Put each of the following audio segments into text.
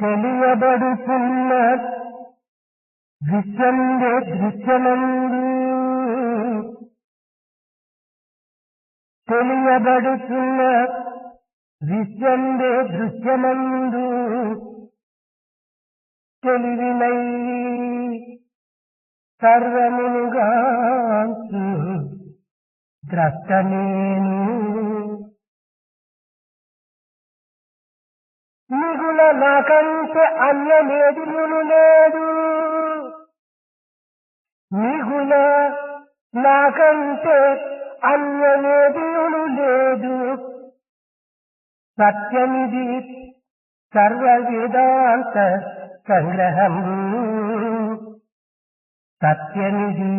తెలియబడుతున్న విశ్వందే దృశ్యమందు తెలియబడుతున్న విశ్వందే దృశ్యమందు తెలివినై సర్వమునుగాంచు ద్రష్ట నేను మిగుల నాకంటే అన్యమేదియును లేదు మిగుల నాకంటే అన్యమేదియును లేదు సత్యమిది సర్వ వేదాంత సంగ్రహం సత్యమిది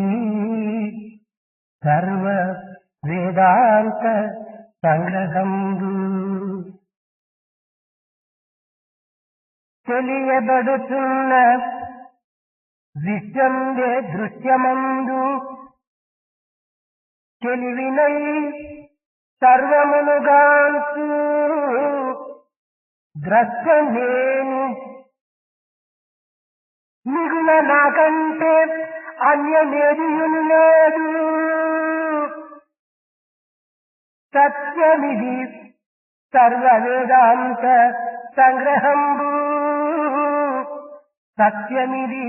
సర్వ వేదాంత సంగ్రహం తెలియబడుతున్న విశ్వందే దృశ్యమందు తెలివినై సర్వమునుగాంచు ద్రష్ట నేను మిగుల నాకంటే అన్యమేదియును లేదు సత్యమిది సర్వ వేదాంత సంగ్రహంబు సత్యమిది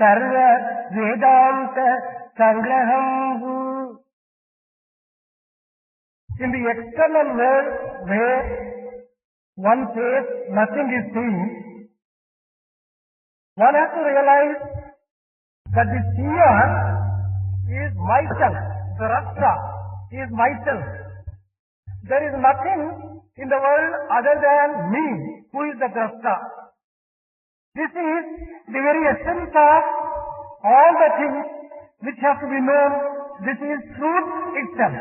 సర్వ వేదాంత సంగ్రహంబు. In the external world where one says nothing is seen, one has to realize that the seer is myself, the Rasta is myself. There is nothing in the world other than me, who is the Drashta. This is the very essence of all the things which have to be known. This is truth itself.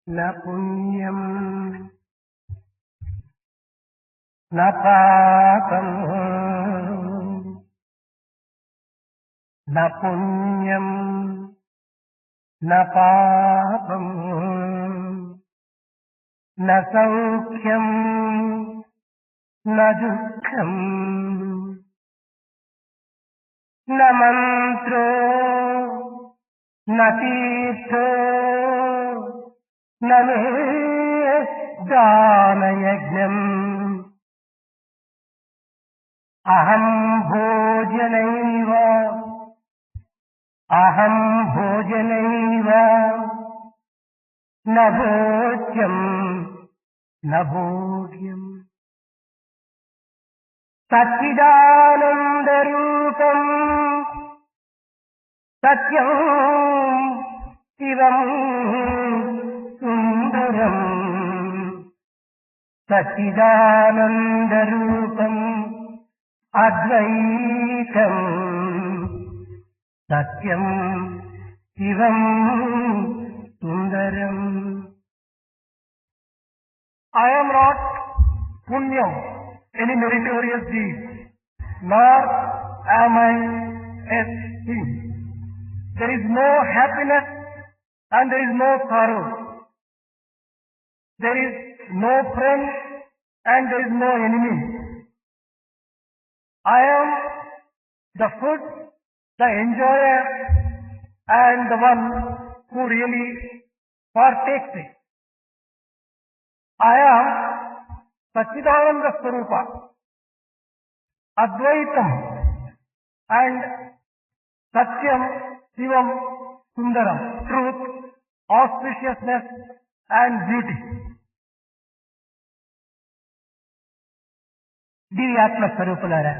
Na punyam na papam na punyam na papam na saukyam na dukkham na mantro na tirtho na me dana yajnam aham bhojanaiva na bhogyam na bhogyam satchidananda rupam satyam shivam sundaram satchidananda rupam advaitam satyam shivam sundaram. I am not punyam, any meritorious deed, nor am I a sin. There is no happiness and there is no sorrow. There is no friend and there is no enemy. I am the food, the enjoyer, and the one who really partakes it. I am Satchidananda Swarupa, Advaitam, and Satyam, Shivam, Sundaram, truth, auspiciousness, and beauty. Divyatma Swarupulara,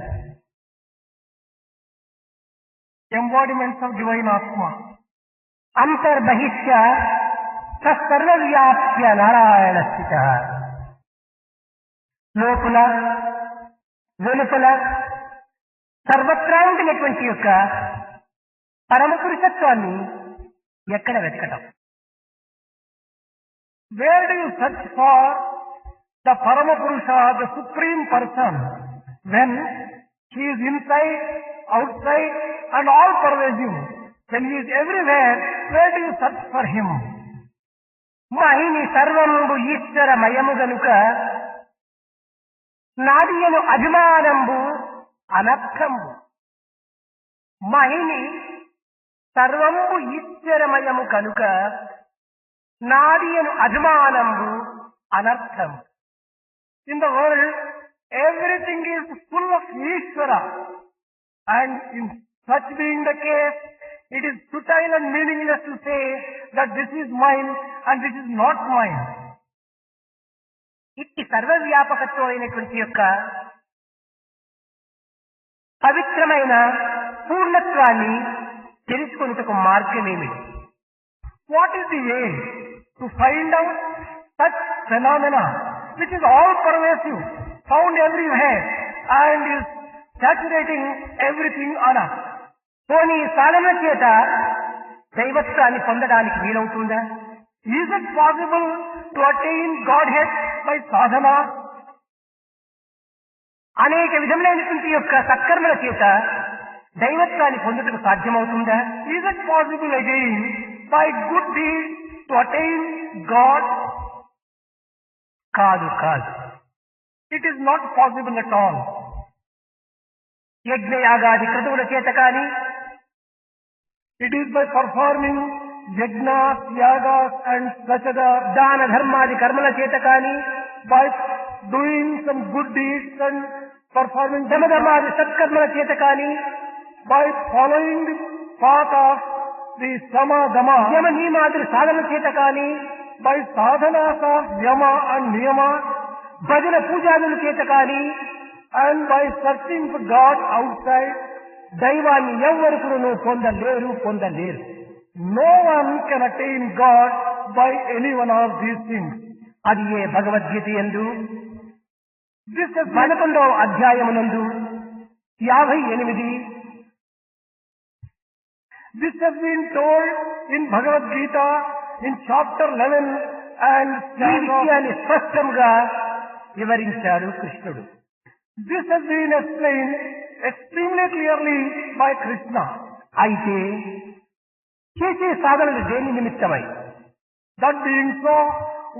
embodiments of divine Atma. Antar Bahishya Sarvavyapya Narayana Sthita. లోపల వెలుపల సర్వత్రా ఉండినటువంటి యొక్క పరమపురుషత్వాన్ని ఎక్కడ వెతకటం? Where do you search for the Paramapurusha, the Supreme Person, when he is inside, outside, and all pervasive? When he is everywhere, where do you search for him? మహిని సర్వంబు ఈశ్వరమయము గనుక నాడియను అభిమానంబు అనర్థంబు. మహిని సర్వంబు ఈశ్వరమయము కనుక నాడియను అభిమానంబు అనర్థం. In the world, everything is full of Ishvara, and in such being the case, it is futile and meaningless to say that this is mine and this is not mine. ఇట్టి సర్వవ్యాపకత్వం అయినటువంటి యొక్క పవిత్రమైన పూర్ణత్వాన్ని తెలుసుకొనుటకు మార్గమేమిటి? What is the aim? To find out such phenomena which is all pervasive, found everywhere, and is saturating everything on us. పోనీ సాధన చేత దైవత్వాన్ని పొందడానికి వీలవుతుందా? Is it possible to attain Godhead by sadhana? అనేక విధములైనటువంటి యొక్క సత్కర్మల చేత దైవత్వాన్ని పొందుటకు సాధ్యమవుతుందా? Is it possible again by good deeds to attain God? కాదు కాదు. It is not possible at all. యజ్ఞయాగాది క్రతువుల చేత కానీ, It is by performing yajnas, yagas and svachada, దాన ధర్మాది కర్మల చేత కానీ, by doing some good deeds and performing ధర్మధర్మాది సత్కర్మల చేత కానీ, by following the path of the sama dama, యమ నియమాదుల సాధన చేత కానీ, by sadhanas of yama and niyama, భజన పూజాదుల చేత కానీ, and by searching for God outside, దైవాన్ని ఎవ్వరు పొందలేరు. no one can attain God by any one of these things. అది ఏ భగవద్గీత యందు This has been, 11వ అధ్యాయమునందు 58 this has been told in Bhagavad Gita in chapter 11 and ఈ విషయాన్ని స్పష్టంగా వివరించాడు కృష్ణుడు. this has been explained extremely clearly by Krishna. అయితే చేసే సాధనలు దేని నిమిత్తమై? That being so,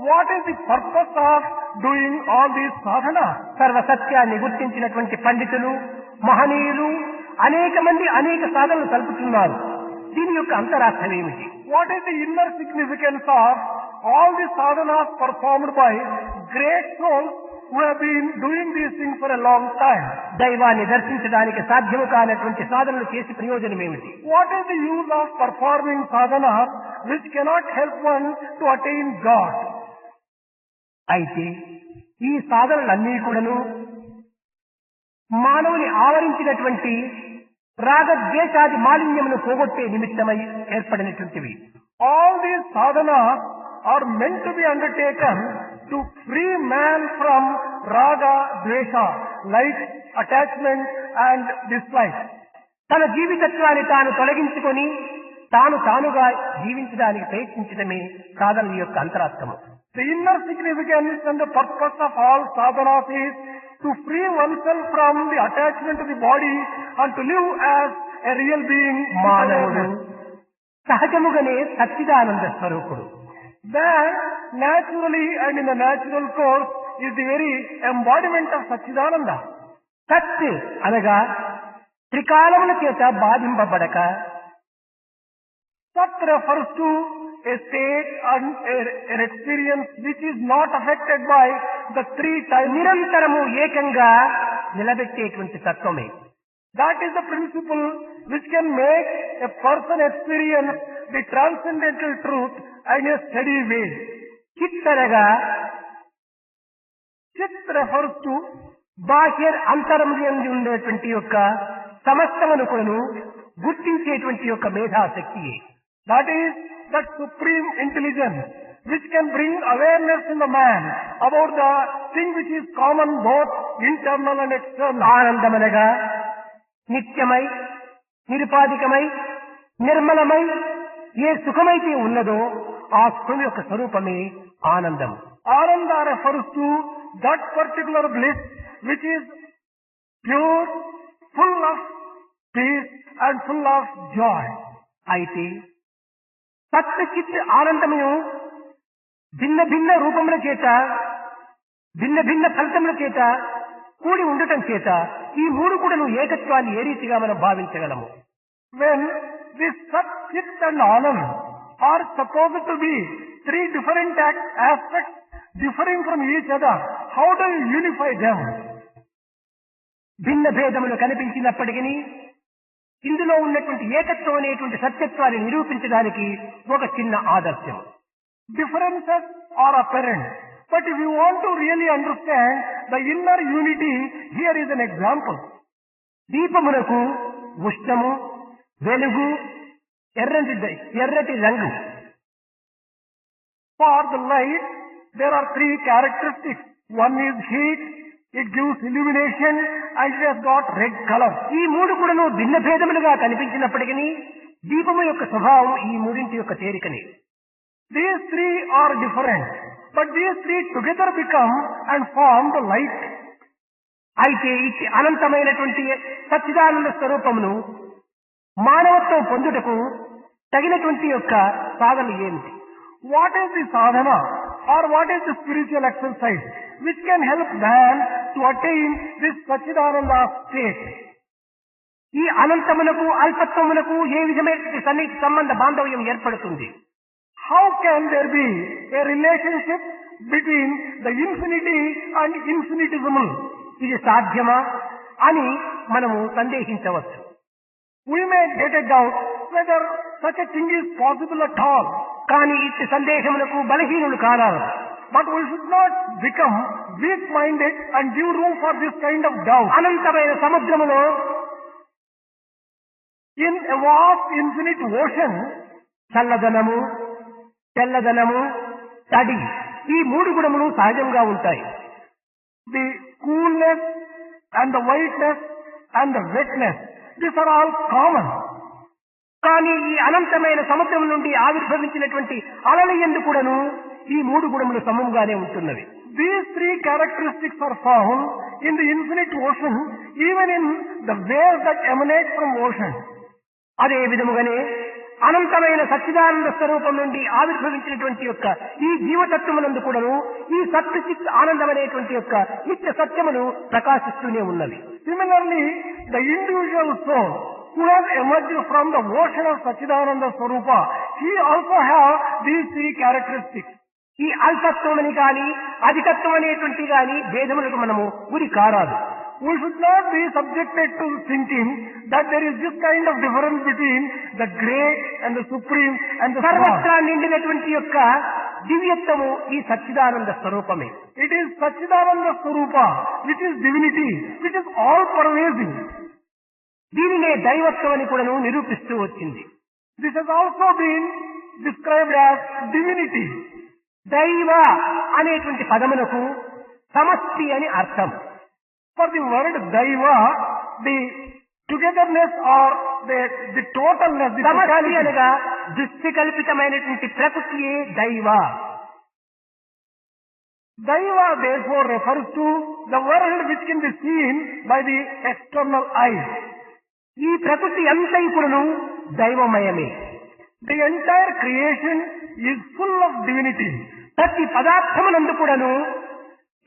what is the purpose of doing all these sadhana? సర్వసత్యాన్ని గుర్తించినటువంటి పండితులు, మహనీయులు అనేక మంది అనేక సాధనలు కలుపుతున్నారు. దీని యొక్క అంతరార్థం ఏమిటి? What is the inner significance of all the sadhanas performed by great souls who have been doing these things for a long time? దైవాన్ని దర్శించడానికి సాధ్యము కానటువంటి సాధనలు చేసి ప్రయోజనం ఏమిటి? What is the use of performing sadhanas which cannot help one to attain God? అయితే ఈ సాధనలన్నీ కూడాను మానవుని ఆవరించినటువంటి రాగద్వేషాది మాలిన్యమును పోగొట్టే నిమిత్తమై ఏర్పడినటువంటివి. All these sadhanas are meant to be undertaken to free man from raga, dvesha, like, attachment and dislike. తన జీవితత్వాన్ని తాను తొలగించుకొని తానుగా జీవించడానికి ప్రయత్నించడమే సాధనల యొక్క అంతరార్థము. The inner significance and the purpose of all sadhanas is to free oneself from the attachment to the body and to live as a real being. మానవుడు సహజముగానే సచ్చిదానంద స్వరూపుడు. Man naturally and in the natural course is the very embodiment of Satchidananda. సత్ అనగా త్రికాలముల చేత బాధింపబడక, Sat refers to a state and an experience which is not affected by the three times. నిరంతరము ఏకంగా నిలబెట్టేటువంటి తత్వమే. That is the principle which can make a person experience the transcendental truth in a steady way. చిత్ అనగా Chit refers to బాహ్య అంతరంలో ఉండేటువంటి యొక్క సమస్తమును కూడాను గుర్తించేటువంటి యొక్క మేధాశక్తియే. that is that supreme intelligence which can bring awareness in the man about the thing which is common both internal and external. ఆనందమనగా నిత్యమై, నిరుపాధికమై, నిర్మలమై ఏ సుఖమైతే ఉన్నదో ఆ సుఖం యొక్క స్వరూపమే ఆనందం. Ananda refers to that particular bliss which is pure, full of peace and full of joy. అయితే సత్య చిత్ ఆనందము భిన్న భిన్న రూపముల చేత భిన్న భిన్న ఫలితముల చేత కూడి ఉండటం చేత ఈ మూడు కూడా ఏకత్వాన్ని ఏ రీతిగా మనం భావించగలము? When this Sat, Chit and Anand are supposed to be three different aspects differing from each other, how do you unify them? భిన్న భేదములు కనిపించినప్పటికీ ఇందులో ఉన్నటువంటి ఏకత్వం అనేటువంటి సత్యత్వాన్ని నిరూపించడానికి ఒక చిన్న ఆదర్శం. Differences are apparent, but if you want to really understand the inner unity, here is an example. దీపమునకు ఉష్ణము, వెలుగు, ఎర్రటి రంగు. For the light, there are three characteristics. One is heat, it gives illumination, and it has got red color. ఈ మూడు కూడాను భిన్న భేదములుగా కనిపించినప్పటికీ దీపము యొక్క స్వభావం ఈ మూడింటి యొక్క చేరికని. These three are different, but these three together become and form the light. అయితే ఇట్టి అనంతమైనటువంటి సచ్చిదానంద స్వరూపమును మానవత్వం పొందుటకు తగినటువంటి యొక్క సాధన ఏమిటి? What is the sadhana or what is the spiritual exercise which can help man to attain this Sachidananda state? ఈ అనంతమునకు అల్పత్వమునకు ఏ విధమైన సన్నిహిత సంబంధ బాంధవ్యం ఏర్పడుతుంది? How can there be a relationship between the infinity and infinitesimal? ఇది సాధ్యమా అని మనము సందేహించవచ్చు. We may get a doubt whether such a thing is possible at all. కానీ ఇట్టి సందేహములకు బలహీనులు కారారు. But we should not become weak-minded and give room for this kind of doubt. అనంతమైన సముద్రములో In a vast infinite ocean, చల్లదనము, తెల్లదనము, తడి ఈ మూడు గుణములు సహజంగా ఉంటాయి. the coolness and the whiteness and the wetness, these are all common. కానీ ఈ అనంతమైన సముద్రం నుండి ఆవిర్భవించినటువంటి అలల యందు కూడాను ఈ మూడు గుణములు సమముగానే ఉంటున్నవి. These three characteristics are found in the infinite ocean, even in the waves that emanate from ocean. అదే విధముగానే అనంతమైన సచ్చిదానంద స్వరూపం నుండి ఆవిర్భవించినటువంటి యొక్క ఈ జీవతత్వమునందు కూడాను ఈ సత్తు చిత్ ఆనందం అనేటువంటి యొక్క నిత్య సత్యమును ప్రకాశిస్తూనే ఉన్నది. Similarly, the individual soul who has emerged from the ocean of Sachidananda Swarupa, he also have these three characteristics. ఈ అల్పత్వమని కానీ అధికత్వం అనేటువంటి కానీ భేదములకు మనము గురి కారాదు. We should not be subjected to thinking that there is this kind of difference between the great and the supreme and the small. సర్వత్రా నిండినటువంటి యొక్క దివ్యత్వము ఈ సచ్చిదానంద స్వరూపమే. It is Sachidananda Swarupa, which is divinity, which is all pervasive. దీనినే దైవత్వం అని కూడాను నిరూపిస్తూ వచ్చింది. This has also been described as divinity. దైవ అనేటువంటి పదమునకు సమష్టి అని అర్థం. For the word Daiva, the togetherness or the totalness, the సమష్టి totality. అనగా దృష్టి కల్పితమైనటువంటి ప్రకృతియే దైవ. Daiva therefore refers to the world which can be seen by the external eye. ఈ ప్రకృతి అంతైపుడును దైవమయమే. The entire creation is full of divinity. ప్రతి పదార్థమునందు కూడాను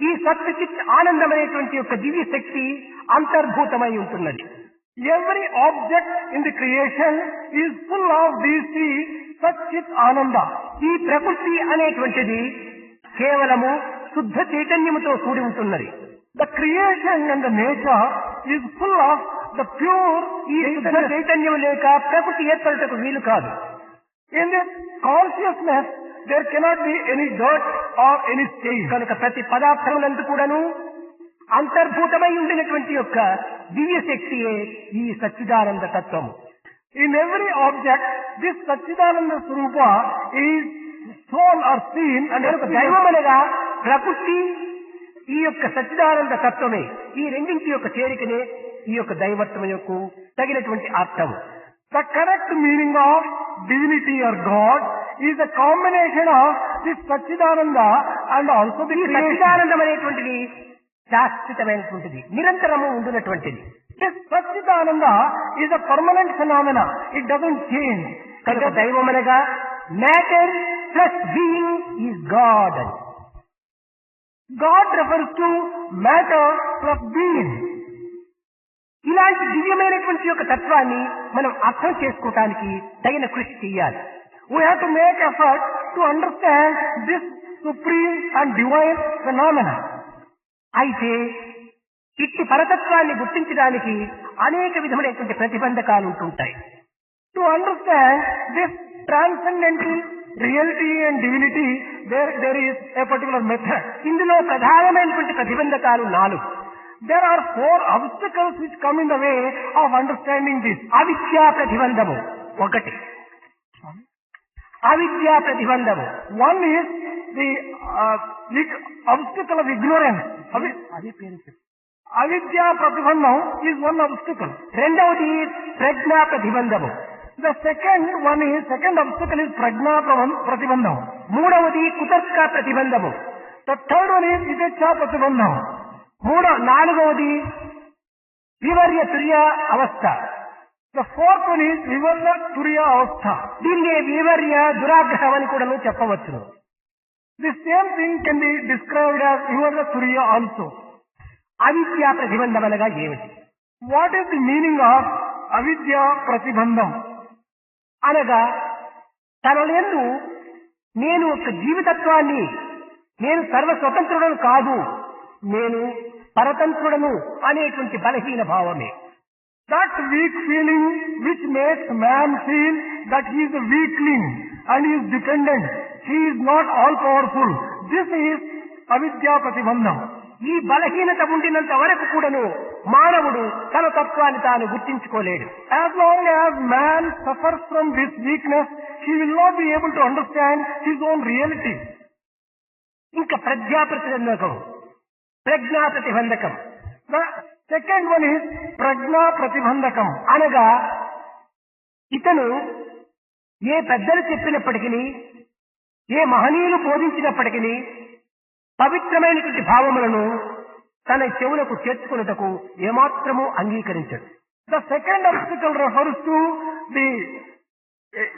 ఈ సత్యచిత్ ఆనందమైనటువంటి యొక్క దివ్య శక్తి అంతర్భూతమై ఉంటున్నది. Every object in the creation is full of these three Satchit Ananda. ఈ ప్రకృతి అనేటువంటిది కేవలము శుద్ధ చైతన్యముతో కూడి ఉంటున్నది. The creation and the nature is full of the pure ఈ శుద్ధ చైతన్యము లేక ప్రకృతి ఏర్పడటకు వీలు కాదు. In this consciousness, there cannot be any dirt or any stain. కనుక ప్రతి పదార్థములందు కూడాను అంతర్భూతమై ఉండినటువంటి యొక్క దివ్య శక్తియే ఈ సచ్చిదానంద తత్వము. In every object, this Sachidananda Swarupa is shown or seen and దైవమనగా ప్రకృతి ఈ యొక్క సచ్చిదానంద తత్వమే. ఈ రెండింటి యొక్క చేరికనే ఈ యొక్క దైవత్వం యొక్క తగినటువంటి అర్థము. The correct meaning of divinity or God is a combination of this Sachidananda and also the ఈ creation. సచ్చిదానందం అనేటువంటిది శాశ్వతమైనటువంటిది, నిరంతరము ఉండినటువంటిది. This Sachidananda is a permanent phenomena. It doesn't change. కనుక దైవమనగా matter plus being is God. God refers to matter plus being. ఇలాంటి దివ్యమైనటువంటి యొక్క తత్వాన్ని మనం అర్థం చేసుకోవటానికి తగిన కృషి చేయాలి. We have to make effort to understand this supreme and divine phenomena. అయితే ఇట్టి పరతత్వాన్ని గుర్తించడానికి అనేక విధమైనటువంటి ప్రతిబంధకాలు ఉంటుంటాయి. To understand this transcendental reality and divinity, there is a particular method. ఇందులో ప్రధానమైనటువంటి ప్రతిబంధకాలు 4. There are 4 obstacles which come in the way of understanding this. అవిద్యా ప్రతిబంధము 1. అవిద్యా ప్రతిబంధము. One is the obstacle of ignorance. అది పేరు చెప్పు. Avidya pratibandham is one obstacle. రెండవది ప్రజ్ఞా ప్రతిబంధము. The second obstacle is prajna pratibandham. మూడవది కుతర్క ప్రతిబంధము. The third one is vivekcha pratibandham. నాలుగవది వివర్య తుర్య అవస్థ. The fourth one is vivarya turiya avastha. దీన్ని వివర్య దురాగ్రహం అని కూడా చెప్పవచ్చును. The same thing can be described as vivarya turiya also. అవిద్యా ప్రతిబంధం అనగా ఏమిటి? What is the meaning of avidya pratibandham? అనగా తనలందు నేను ఒక జీవితత్వాన్ని, నేను సర్వస్వతంత్రుడను కాదు, నేను పరతంత్రుడను అనేటువంటి బలహీన భావమే. That weak feeling which makes man feel that he is a weakling and he is dependent, he is not all powerful. This is avidya pratibandham. ఈ బలహీనత ఉండినంత వరకు కూడాను మానవుడు తన తత్వాన్ని తాను గుర్తించుకోలేడు. As long as man suffers from this weakness, he will not be able to understand his own reality. ఇంకా ప్రజ్ఞా ప్రతిబంధకం, ప్రజ్ఞా ప్రతిబంధకం. The second one is prajna pratibandhakam. అనగా ఇతను ఏ పెద్దలు చెప్పినప్పటికీ, ఏ మహనీయులు బోధించినప్పటికీ పవిత్రమైనటువంటి భావములను తన చెవులకు చేర్చుకున్నటకు ఏమాత్రము అంగీకరించడు. The second obstacle refers to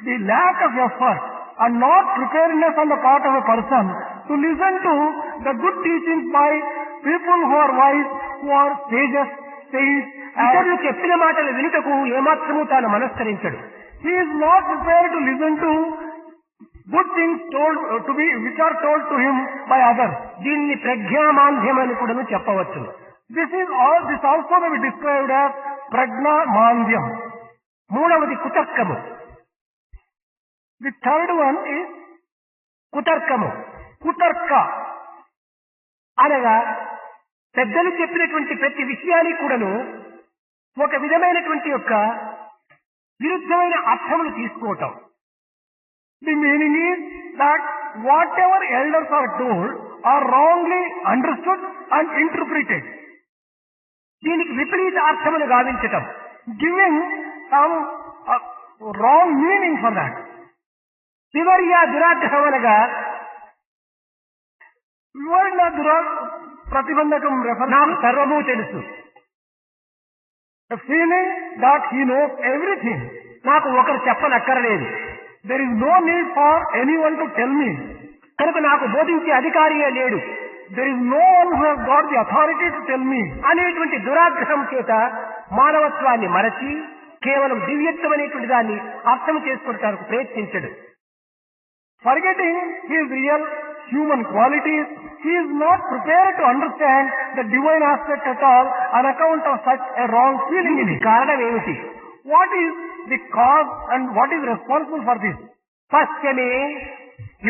the lack of effort and not preparedness on the part of a person to listen to the good teachings by people who are wise, who are sages, saints. ఇతరులు చెప్పిన మాటలు వినుటకు ఏమాత్రము తాను మనస్కరించడు. He is not prepared to listen to good things which are told to him by others. దీన్ని ప్రజ్ఞామాంధ్యం అని కూడా చెప్పవచ్చు. This also may be described as prajna mandhyam. మూడవది కుతర్కము. The third one is కుతర్కము. kutarka. అనగా పెద్దలు చెప్పినటువంటి ప్రతి విషయాన్ని కూడాను ఒక విధమైనటువంటి యొక్క విరుద్ధమైన అర్థములు తీసుకోవటం. The meaning is that whatever elders are told are wrongly understood and interpreted. దీనికి విపరీత అర్థములు గావించటం, giving some wrong meaning for that. వివర్య దురాగ్రహం అనగా వివర్య ప్రతిబంధకం నాకు సర్వము తెలుసు. The feeling that he knows everything. నాకు ఒకరు చెప్పనక్కరలేదు. There is no need for anyone to tell me. కనుక నాకు బోధించే అధికారియే లేడు. There is no one who has got the authority to tell me. అనేటువంటి దురాగ్రహం చేత మానవత్వాన్ని మరచి కేవలం దివ్యత్వమైనటువంటి దాన్ని అర్థం చేసుకోవడానికి ప్రయత్నించడు. Forgetting his real human qualities, he is not prepared to understand the divine aspect at all on account of such a wrong feeling in it. కారణం ఏమిటి? What is the cause and what is responsible for this? పశ్చమే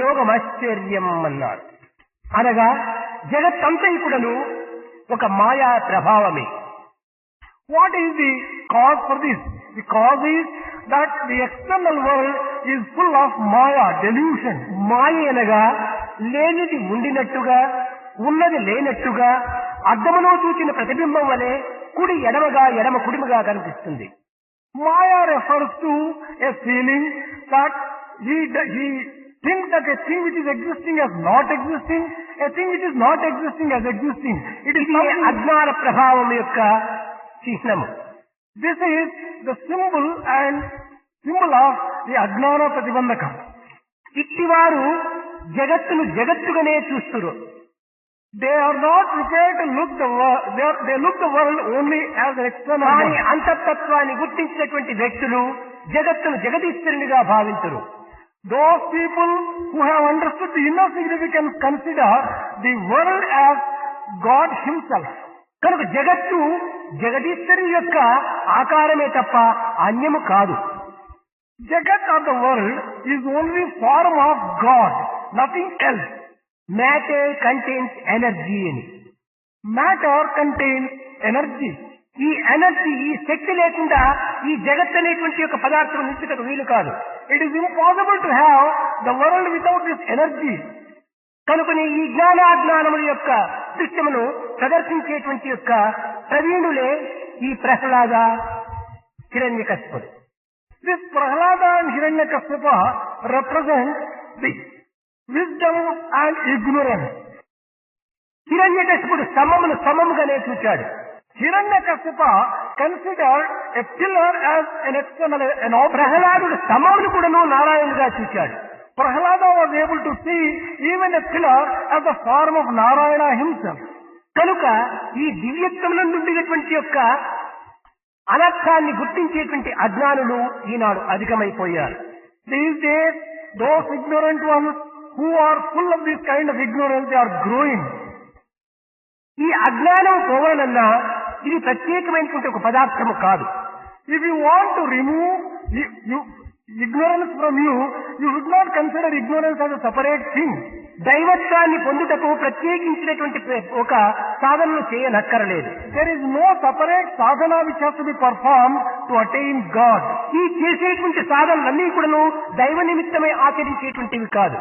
యోగమాశ్చర్యం అన్నారు. అనగా జగత్తంతైకుడను ఒక మాయా ప్రభావమే. What is the cause for this? The cause is that the external world is full of maya, delusion. మాయ అనగా లేనిది ఉండినట్టుగా, ఉన్నది లేనట్టుగా, అద్దములో చూచిన ప్రతిబింబం వలె కుడి ఎడమగా, ఎడమ కుడిమగా కనిపిస్తుంది. Maya refers to a feeling that he thinks that a thing which is existing as not existing, a thing which is not existing as existing. It is అజ్ఞాన ప్రభావం యొక్క చిహ్నము. This is the symbol of the Ajnana Pratibandhakam. ఇట్టివారు జగత్తును జగత్తుగానే చూస్తురు. They are not prepared to look the world. They look the world only as an external. కానీ అంతఃతత్వాన్ని గుర్తించినటువంటి వ్యక్తులు జగత్తును జగదీశ్వరునిగా భావించరు. Those people who have understood the inner significance consider the world as God Himself. కనుక జగత్తు జగదీశ్వరుని యొక్క ఆకారమే తప్ప అన్యము కాదు. Jagat of the world is only form of God, nothing else. Matter contains energy అని. Matter contains energy. ఈ energy, ఈ శక్తి లేకుండా ఈ జగత్ అనేటువంటి యొక్క పదార్థం నిలుచుటకు వీలు కాదు. It is impossible to have the world without this energy. కనుకని ఈ జ్ఞానాజ్ఞానముల యొక్క దృశ్యమును ప్రదర్శించేటువంటి యొక్క ప్రవీణులే ఈ ప్రహ్లాద, హిరణ్యకశిపుడు. This Prahlada and Hiranyakashipa represent the wisdom and ignorance. హిరణ్యకశిపుడు స్తంభమును స్తంభముగానే చూచాడు. Hiranyakashipa considered a pillar as an external, an object. ప్రహ్లాదుడు స్తంభమును కూడాను నారాయణుగా చూచాడు. Prahlada was able to see even a pillar as the form of Narayana himself. కనుక ఈ దివ్యత్వముల నుండినటువంటి యొక్క అనర్థాన్ని గుర్తించేటువంటి అజ్ఞానులు ఈనాడు అధికమైపోయారు. These days, those ignorant ones who are full of this kind of ignorance, they are growing. ఈ అజ్ఞానం పోవాలన్నా ఇది ప్రత్యేకమైనటువంటి ఒక పదార్థము కాదు. If you want to remove ignorance from you, you should not consider ignorance as a separate thing. దైవత్వాన్ని పొందుటకు ప్రత్యేకించినటువంటి ఒక సాధనను చేయనక్కరలేదు. There is no separate sadhana which has to be performed to attain God. ఈ చేసేటువంటి సాధనలన్నీ కూడాను దైవ నిమిత్తమై ఆచరించేటువంటివి కాదు.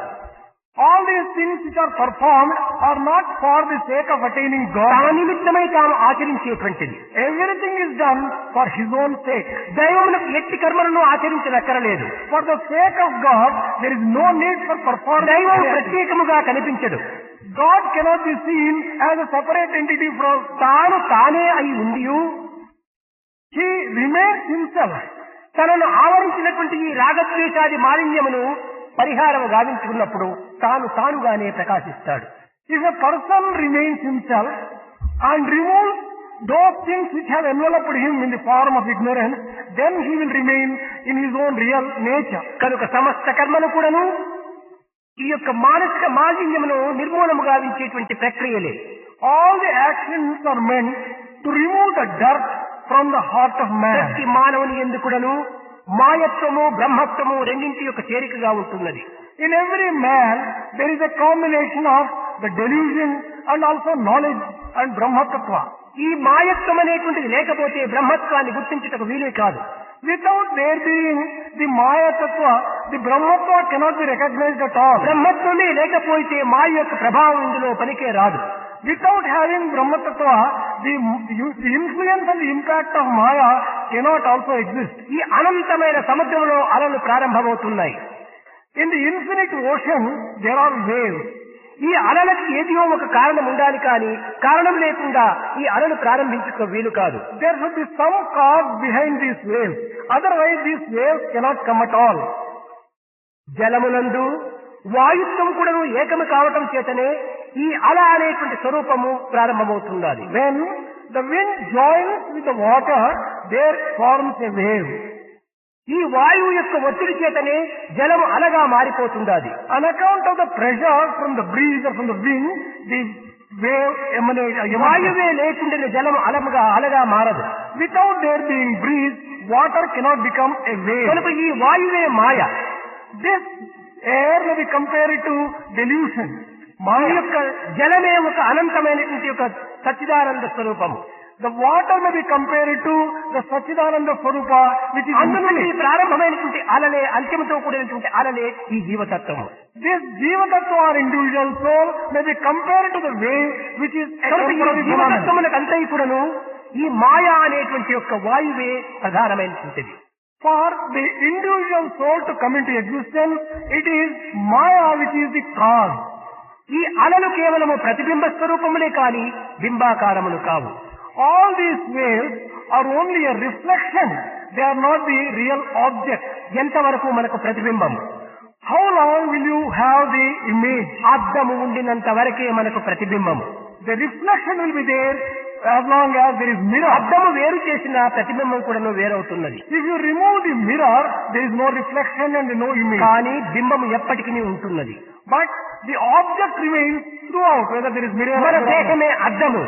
All these things which are performed are not for the sake of attaining God. తన నిమిత్తమై తాను ఆచరించేటువంటిది. Everything is done for His own sake. దైవమునకు ఎట్టి కర్మలను ఆచరించనక్కరలేదు. For the sake of God, there is no need for performance. దైవం ప్రత్యేకముగా కనిపించడు. God cannot be seen as a separate entity from. తాను తానే అయి ఉండియు He remains Himself. తనను ఆవరించినటువంటి ఈ రాగద్వేషాది మాలిన్యమును పరిహారం గావించుకున్నప్పుడు తాను తానుగానే ప్రకాశిస్తాడు. If a person remains himself and removes those things which have enveloped him in the form of ignorance, then he will remain in his own real nature. కనుక సమస్త కర్మలు కూడాను ఈ యొక్క మానసిక మాలిన్యమును నిర్మూలము గావించేటువంటి ప్రక్రియలే. All the actions are meant to remove the dirt from the heart of man. ప్రతి మానవుని యందు కూడాను మాయత్వము బ్రహ్మత్వము రెండింటి యొక్క చేరికగా ఉంటున్నది. In every man there is a combination of the delusion and also knowledge and Brahmatattva. ఈ మాయత్వం అనేటువంటిది లేకపోతే బ్రహ్మత్వాన్ని గుర్తించుటకు వీలే కాదు. Without there being the Maya Tattva, the Brahmatva cannot be recognized at all. బ్రహ్మత్వమే లేకపోతే మాయ యొక్క ప్రభావం ఇందులో పనికే రాదు. Without having Brahmatattva, the influence and the impact of Maya cannot also exist. ఈ అనంతమైన సముద్రంలో అలలు ప్రారంభమవుతున్నాయి. In the infinite ocean, there are waves. ఈ అలలకు ఏదో ఒక కారణం ఉండాలి కానీ కారణం లేకుండా ఈ అలలు ప్రారంభించుకో వీలు కాదు. There should be some cause behind these waves. Otherwise, these waves cannot come at all. జలమునందు వాయుత్వం కూడా ఏకము కావటం చేతనే ఈ అల అనేటువంటి స్వరూపము ప్రారంభమవుతున్నది. When the wind joins with the water, there forms a wave. ఈ వాయువు యొక్క ఒత్తిడి చేతనే జలము అలగా మారిపోతున్నది. On account of the pressure from the breeze or from the wind, the wave emanates. వాయువే లేకుండా జలము అలగా మారదు. Without there being breeze, water cannot become a wave. కనుక ఈ వాయువే మాయ. This air may be compared to delusion. ఈ యొక్క జలమే ఒక అనంతమైనటువంటి ఒక సచ్చిదానంద స్వరూపము. The water may be compared to the Satchidananda Swarupa, which is అందులో ప్రారంభమైనటువంటి అలలే అంత్యముతో కూడినటువంటి అలలే ఈ జీవతత్వము. This Jivatattva or individual soul may be compared to the wave which is a temporary phenomenon. జీవతత్వములకు అంతా కూడాను ఈ మాయా అనేటువంటి యొక్క వాయువే ప్రధానమైనటువంటిది. For the individual soul to come into existence, it is Maya which is the cause. ఈ అలలు కేవలము ప్రతిబింబ స్వరూపములే కాని బింబాకారములు కావు. All these waves are only a reflection. They are not the real object. ఎంతవరకు మనకు ప్రతిబింబం? how long will you have the image? అద్దము ఉండినంత వరకే మనకు ప్రతిబింబము. The reflection will be there as long as there is mirror. అద్దము వేరు చేసిన ప్రతిబింబం కూడా వేరవుతున్నది. If you remove the mirror, there is no reflection and no image. కానీ బింబము ఎప్పటికీ ఉంటున్నది. But the object remains throughout, whether there is mirror మన or not. దేహమే అద్దము.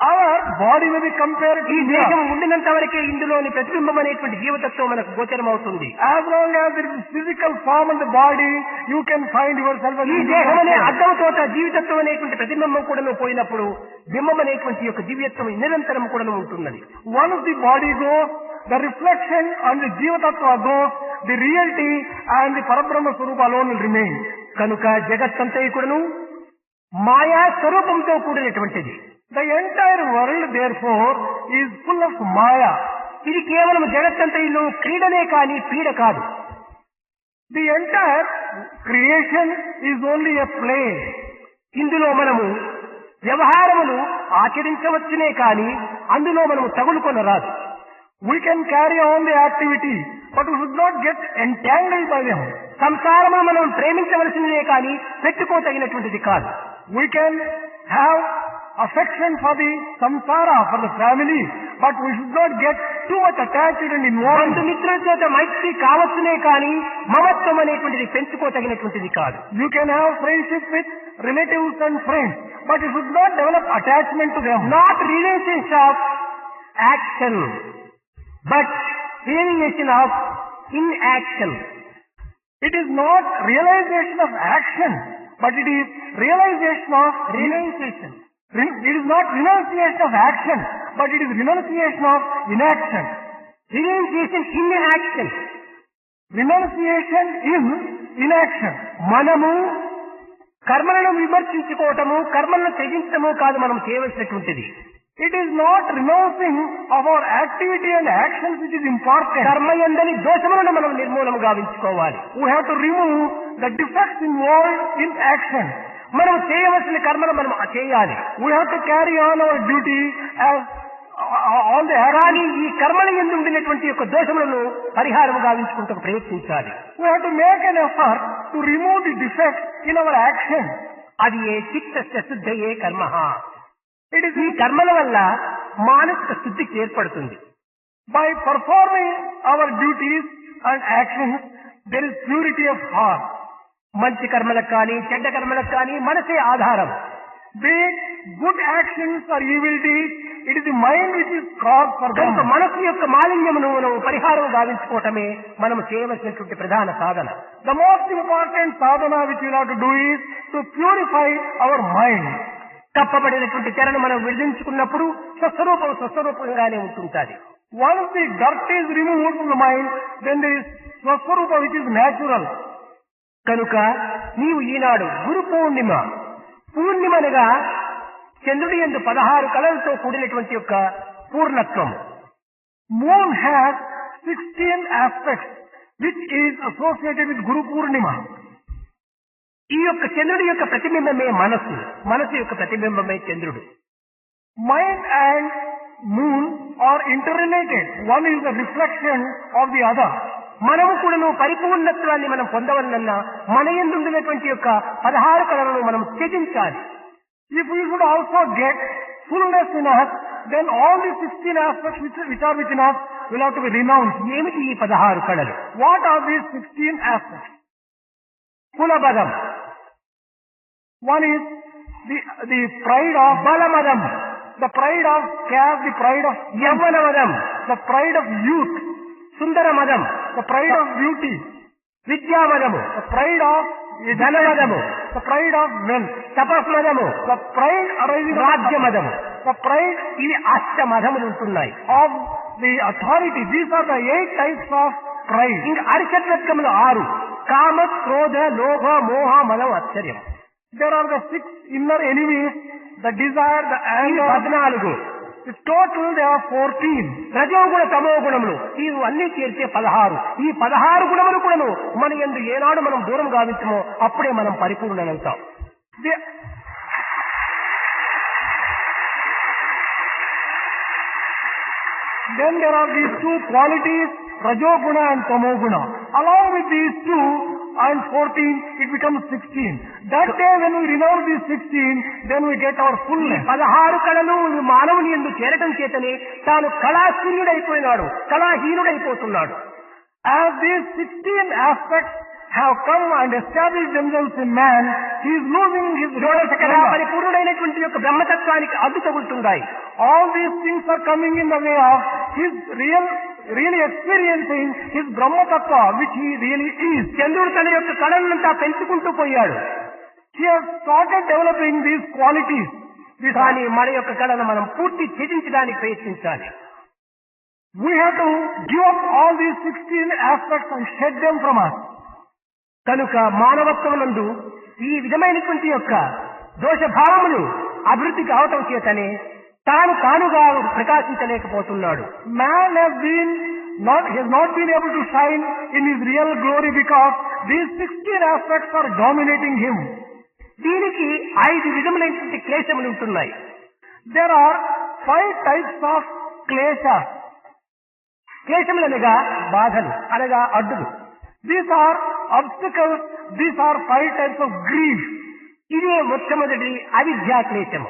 Our body may be compared to ఈ mirror. దేహం ఉండినంత వరకే ఇందులోని ప్రతిబింబం అనేటువంటి జీవతత్వం మనకు గోచరం అవుతుంది. As long as there is physical form in the body, you can find yourself as ఈ దేహం అనే అద్దముతో జీవితత్వం అనేటువంటి ప్రతిబింబం కూడా పోయినప్పుడు బింబం అనేటువంటి యొక్క దివ్యత్వం నిరంతరం కూడా ఉంటున్నది. Once the body goes, the reflection and the Jivatattva goes, the reality and the Parabrahma Swarupa alone will remain. కనుక జగత్తంతా కూడాను మాయా స్వరూపంతో కూడినటువంటిది. The entire world, therefore, is full of Maya. ఇది కేవలం జగత్తంతలో క్రీడనే కానీ పీడ కాదు. The entire creation is only a play. ఇందులో మనము వ్యవహారములు ఆచరించవచ్చునే కానీ అందులో మనము తగులుకొనరాదు. We can carry on the activity, but we should not get entangled by them. సంసారమును మనం ప్రేమించవలసినదే కానీ పెట్టుకోదగినటువంటిది కాదు. We can have affection for the samsara, for the family, but we should not get too much attached and involved. బంధుమిత్రుల చేత మైత్రి కావచ్చునే కానీ మమత్వం అనేటువంటిది పెంచుకోదగినటువంటిది కాదు. You can have friendship with relatives and friends, but you should not develop attachment to them. Not relationship of action, but realization of inaction. It is not realization of action, but it is realization of renunciation. It is not renunciation of action, but it is renunciation of inaction. Renunciation in action. Renunciation in inaction. మనము కర్మలను విమర్శించుకోవటము, కర్మలను త్యజించటము కాదు మనం చేయవలసినటువంటిది. It is not renouncing of our activity and actions which is important. కర్మయందని దోషములను మనం నిర్మూలన గావించుకోవాలి. We have to remove the defects involved in action. మనం చేయవలసిన కర్మను మనం చేయాలి. We have to carry on our duty as all the కానీ ఈ కర్మల యందు ఉండినటువంటి యొక్క దోషములను పరిహారం గావించుకుంటూ ప్రయత్నించాలి. We have to make an effort to remove the defects in our action. అది ఏ చిత్తస్య శుద్ధయే కర్మః. It is ఈ కర్మల వల్ల మానసిక శుద్ధికి ఏర్పడుతుంది. By performing our duties and actions, there is purity of heart. మంచి కర్మలకు కానీ చెడ్డ కర్మలకు కానీ మనసే ఆధారం. Be it good actions or evil deeds, it is the mind which is cause for them. కనుక మనసు యొక్క మాలిన్యమును మనం పరిహారం గావించుకోవటమే మనం చేయవలసినటువంటి ప్రధాన సాధన. The most important sadhana which we have to do is to purify our mind. కప్పబడినటువంటి తెరను మనం విడిదించుకున్నప్పుడు స్వస్వరూపంగానే ఉంటుంటుంది. Once the dirt is removed from the mind, then there is Swaswarupa which is natural. కనుక నీవు ఈనాడు గురు పూర్ణిమనగా చంద్రుడి యందు 16 కళలతో కూడినటువంటి యొక్క పూర్ణత్వం. Moon has 16 aspects which is associated with Guru Purnima. ఈ యొక్క చంద్రుడి యొక్క ప్రతిబింబమే మనసు యొక్క ప్రతిబింబమే చంద్రుడు. Mind and moon are interrelated. One is the reflection of the other. మనము కూడా పరిపూర్ణత్వాన్ని మనం పొందవలనన్నా మన యందు ఉండినటువంటి యొక్క 16 కళలను మనం త్యజించాలి. If we should also get fullness in us, then all the 16 aspects which are within us will have to be renounced. ఏమిటి ఈ 16 కళలు? What are these 16 aspects? కులబలం. One is the pride of బలమదం, the pride of caste, the pride of యవ్వనమదం, the pride of youth, సుందరమదం, the pride of beauty, విద్యామదము, the pride of ధనమదము, the pride of wealth, తపస్మదము, the pride arising రాజ్యమదము, the pride ఇవి అష్టమదములు ఉంటున్నాయి. of the authority. These are the 8 types of pride. ఇంకా అరిషట్వత్కములు 6: కామ, క్రోధ, లోభ, మోహ, మదం, ఆశ్చర్యం. There are the 6 inner enemies, the desire, the anger. 14. In total there are 14. రజోగుణ తమో గుణములు ఇవన్నీ చేర్చే 16. ఈ 16 గుణములు కూడాను మన యందు ఏనాడు మనం దూరం గావించమో అప్పుడే మనం పరిపూర్ణమవుతాం. Then there are these 2 qualities, Rajoguna and Tamoguna. Along with these 2, and 14, it becomes 16. That day when we renounce these 16, then we get our ఈ fullness. 16 కళలు మానవుని యందు చేరటం చేతనే తాను కళాశూన్యుడైపోయినాడు, కళాహీనుడైపోతున్నాడు. As these 16 aspects have come and established themselves in man, he is losing his షోడశ కళా real. పరిపూర్ణుడైనటువంటి యొక్క బ్రహ్మతత్వానికి అడ్డు తగులుతున్నాయి. All these things are coming in the way of his really experiencing his Brahma Tattva, which he really is. చంద్రుడు తన యొక్క కళనంతా పెంచుకుంటూ పోయాడు, He has started developing these qualities. కానీ మన యొక్క కళను మనం పూర్తి త్యజించడానికి ప్రయత్నించాలి. We have to give up all these 16 aspects and shed them from us. కనుక మానవత్వమునందు ఈ విధమైనటువంటి యొక్క దోషభావములు అభివృద్ధి కావటం చేతనే తానుగా ప్రకాశించలేకపోతున్నాడు. Man has not been able to shine in his real glory because these 16 aspects are dominating him. దీనికి 5 విధములైనటువంటి క్లేశములు ఉంటున్నాయి. There are 5 types of kleshas. క్లేశములు అనగా బాధలు, అనగా అడ్డులు. These are obstacles. These are 5 types of grief. ఇదే మొట్టమొదటి అవిద్యా క్లేశము.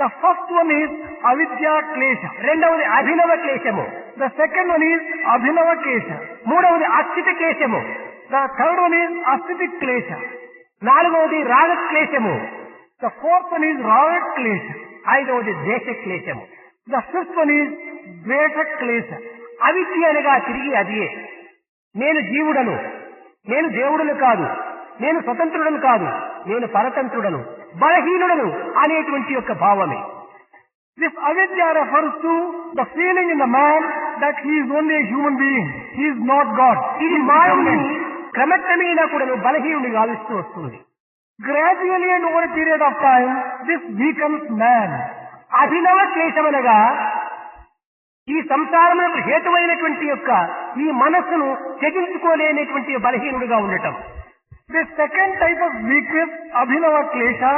The first one is avidya klesha. రెండవది అభినవ క్లేశము. The second one is abhinava klesha. మూడవది అస్థిత క్లేశము. The third one is ascetic klesha. నాలుగవది రాగ క్లేశము. The fourth one is raga klesha. ఐదవది దేశ క్లేశము. The fifth one is dvesha klesha. అవిద్య అనగా తిరిగి అదియే. నేను జీవుడను, నేను దేవుడను కాదు, నేను స్వతంత్రుడను కాదు, నేను పరతంత్రుడను, బలహీనుడను అనేటువంటి యొక్క భావమే. This avidya refers to the feeling in the man that he is only a human being. He is not God. ఇది మానవుని క్రమక్రమేణా కూడాను బలహీనుని గావిస్తూ వస్తుంది. Gradually and over a period of time, this weakens man. అభినవ క్లేశమనగా ఈ సంసారములకు హేతువైనటువంటి యొక్క ఈ మనస్సును త్యజించుకోలేనటువంటి బలహీనుడిగా ఉండటం. The second type of weakness, abhinava klesha,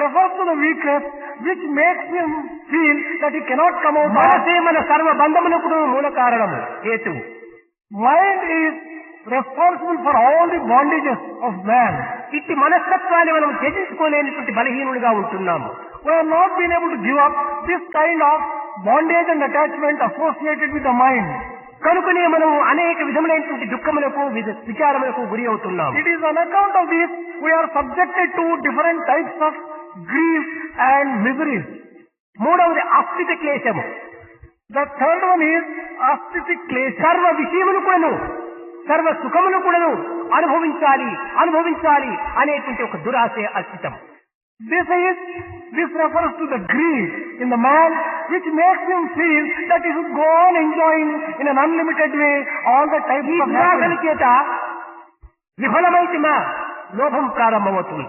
refers to the weakness which makes him feel that he cannot come out of. మనసే మన సర్వ బంధములకు మూల కారణము, హేతువు. Mind is responsible for all the bondages of man. ఇట్టి మనస్తత్వాన్ని మనం త్యజించుకోలేనటువంటి బలహీనుడిగా ఉంటున్నాము. We have not been able to give up this kind of bondage and attachment associated with the mind. కనుకనే మనం అనేక విధములైనటువంటి దుఃఖములకు విచారములకు గురి అవుతున్నాము. It is on account of this we are subjected to different types of grief and miseries. మూడవది అస్థిత క్లేశము. The third one is ascetic klesha. సర్వ విషయములు కూడాను, సర్వ సుఖములు కూడాను అనుభవించాలి అనేటువంటి ఒక దురాశే అస్థితం. This refers to the greed in the man which makes him feel that he should go on enjoying in an unlimited way all the types ఈ of దురాశల happiness. చేత విఫలమైతిమా లోభం ప్రారంభమవుతుంది.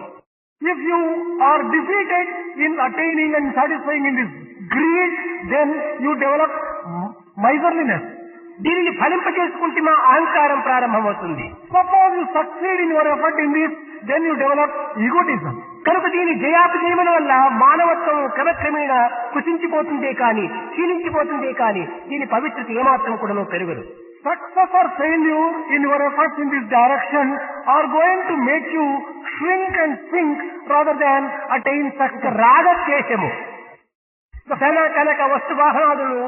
If you are defeated in attaining and satisfying in this greed, then you develop miserliness. దీనిని ఫలింపజేసుకుంటే అహంకారం ప్రారంభమవుతుంది. Suppose you succeed in your effort in this, then you develop egotism. కనుక దీని జయాపజయముల వల్ల మానవత్వం క్రమక్రమేణా కుసించిపోతుందే కానీ, క్షీణించిపోతుందే కానీ దీని పవిత్రత ఏమాత్రం కూడా పెరగదు. Success or failure in your efforts in this direction are going to make you shrink and sink rather than attain success. రాగద్వేషము, ధన కనక వస్తు వాహనాదులు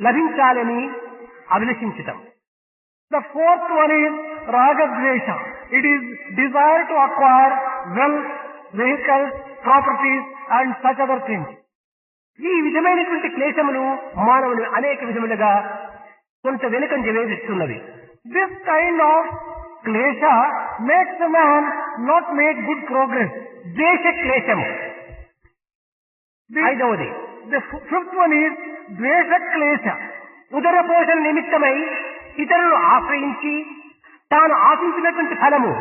లభించాలని అభిలషించటం. The fourth one is raga dvesha. It is desire to acquire wealth, vehicles, properties and such other things. ఈ విధమైనటువంటి క్లేశములు మానవుని అనేక విధములుగా కొంత వెనుకంజ వేధిస్తున్నవి. This kind of klesha makes a man not make good progress. ద్వేష క్లేశము ఐదవది. The fifth one is dvesha klesha. ఉదర పోషణ నిమిత్తమై ఇతరులను ఆశ్రయించి తాను ఆశించినటువంటి ఫలము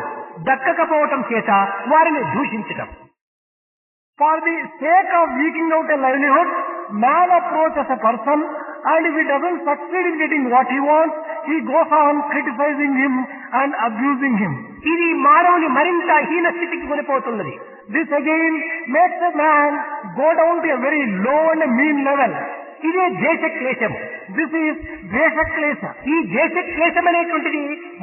దక్కకపోవటం చేత వారిని దూషించటం. For the sake of eking out a livelihood, man approaches a person and if he doesn't succeed in getting what he wants, he goes on criticizing him and abusing him. ఇది మానవుని మరింత హీన స్థితికి కొనిపోతున్నది. This again makes a man go down to a very low and a mean level. ఇదే దేశ క్లేశం. This is Desha Klesha. ఈ దేశ క్లేశం అనేటువంటిది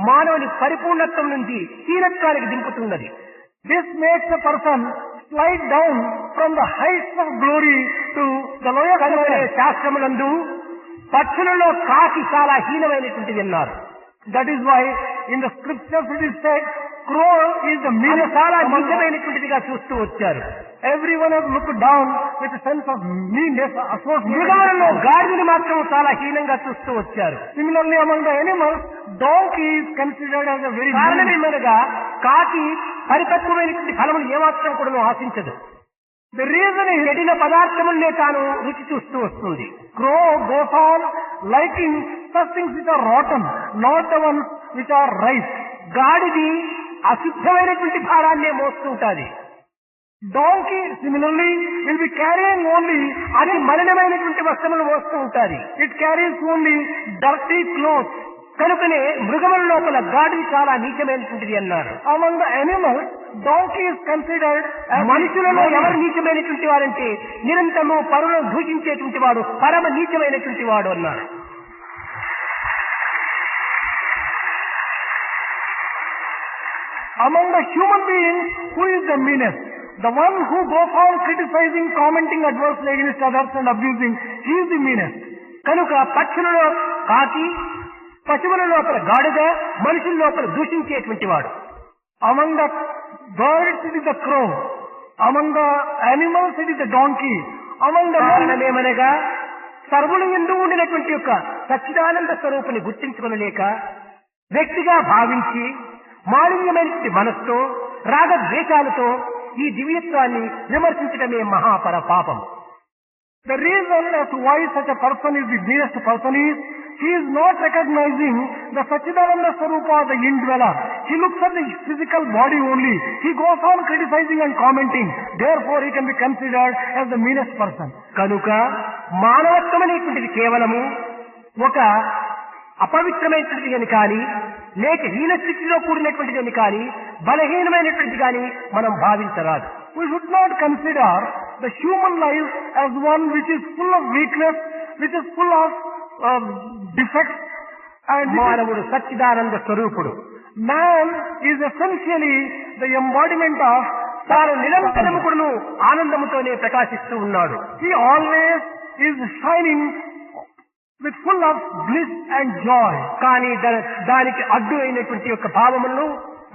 మానవుని పరిపూర్ణత్వం నుంచి హీనత్వానికి దింపుతున్నది. This makes a person slide down from the heights of glory to the lower కనుక level. శాస్త్రములందు పక్షులలో కాకి చాలా హీనమైనటువంటిది అన్నారు. That is why in the scriptures it is said, crow is the అది meanest చాలా among us. నీచమైనటువంటిదిగా చూస్తూ వచ్చారు. Everyone has looked down with a sense of meanness associated మృగములలో with it. గాడిదని మాత్రం చాలా హీనంగా చూస్తూ వచ్చారు. Similarly, among the animals, donkey is considered as a very mean. కారణమేమనగా కాకి పరిపక్వమైనటువంటి ఫలములు ఏమాత్రం కూడా ఆశించదు. The reason is చెడిన పదార్థములనే తాను రుచి చూస్తూ వస్తుంది. crow goes on liking such things which are rotten, not the ones which are ripe. గాడిది అశుద్ధమైనటువంటి భారాన్నే మోస్తూ ఉంటాది. Donkey similarly will be carrying only, అది మలినమైనటువంటి వస్త్రములు మోస్తూ ఉంటాది. it carries only dirty clothes. కనుకనే మృగముల లోపల గాడిది చాలా నీచమైనటువంటిది అన్నారు. Among the animals, donkey is considered as మనుషులలో ఎవరు నీచమైనటువంటి వారంటే నిరంతరము పరులను దూషించేటువంటి వాడు పరమ నీచమైనటువంటి వాడు అన్నారు. among the human beings, who is the meanest? The one who goes on criticizing, commenting adversely against others and abusing, he is the meanest. కనుక పక్షులలో కాకి, పశువుల లోపల గాడిద, మనుషుల లోపల దూషించేటువంటి వాడు. Among the birds, it is the crow. Among the animals, it is the donkey. Among the men, కారణమేమనగా సర్వులు ఎందు ఉండినటువంటి యొక్క సచ్చిదానంద స్వరూపుని గుర్తించుకొనలేక వ్యక్తిగా భావించి మాలిన్యమైనటువంటి మనస్సుతో రాగద్వేషాలతో ఈ దివ్యత్వాన్ని విమర్శించడమే మహాపర పాపం. the reason as to why such a person is the meanest person is, he is not recognizing the Sachidananda Swarupa, the indweller. He looks at the physical body only. He goes on criticizing and commenting. Therefore, he can be considered as the meanest person. కనుక మానవత్వం అనేటువంటిది కేవలము ఒక అపవిత్రమైనటువంటిది అని కానీ, లేక హీన స్థితిలో కూడినటువంటిది అని కానీ, బలహీనమైనటువంటిది కానీ మనం భావించరాదు. We should not consider the human life as one which is full of weakness, which is full of defects, and మానవుడు సచ్చిదానంద స్వరూపుడు. man is essentially the embodiment of తాను నిరంతరము కూడాను ఆనందముతోనే ప్రకాశిస్తూ ఉన్నాడు. he always is shining with full of bliss and joy. కానీ దానికి అడ్డు అయినటువంటి యొక్క భావములను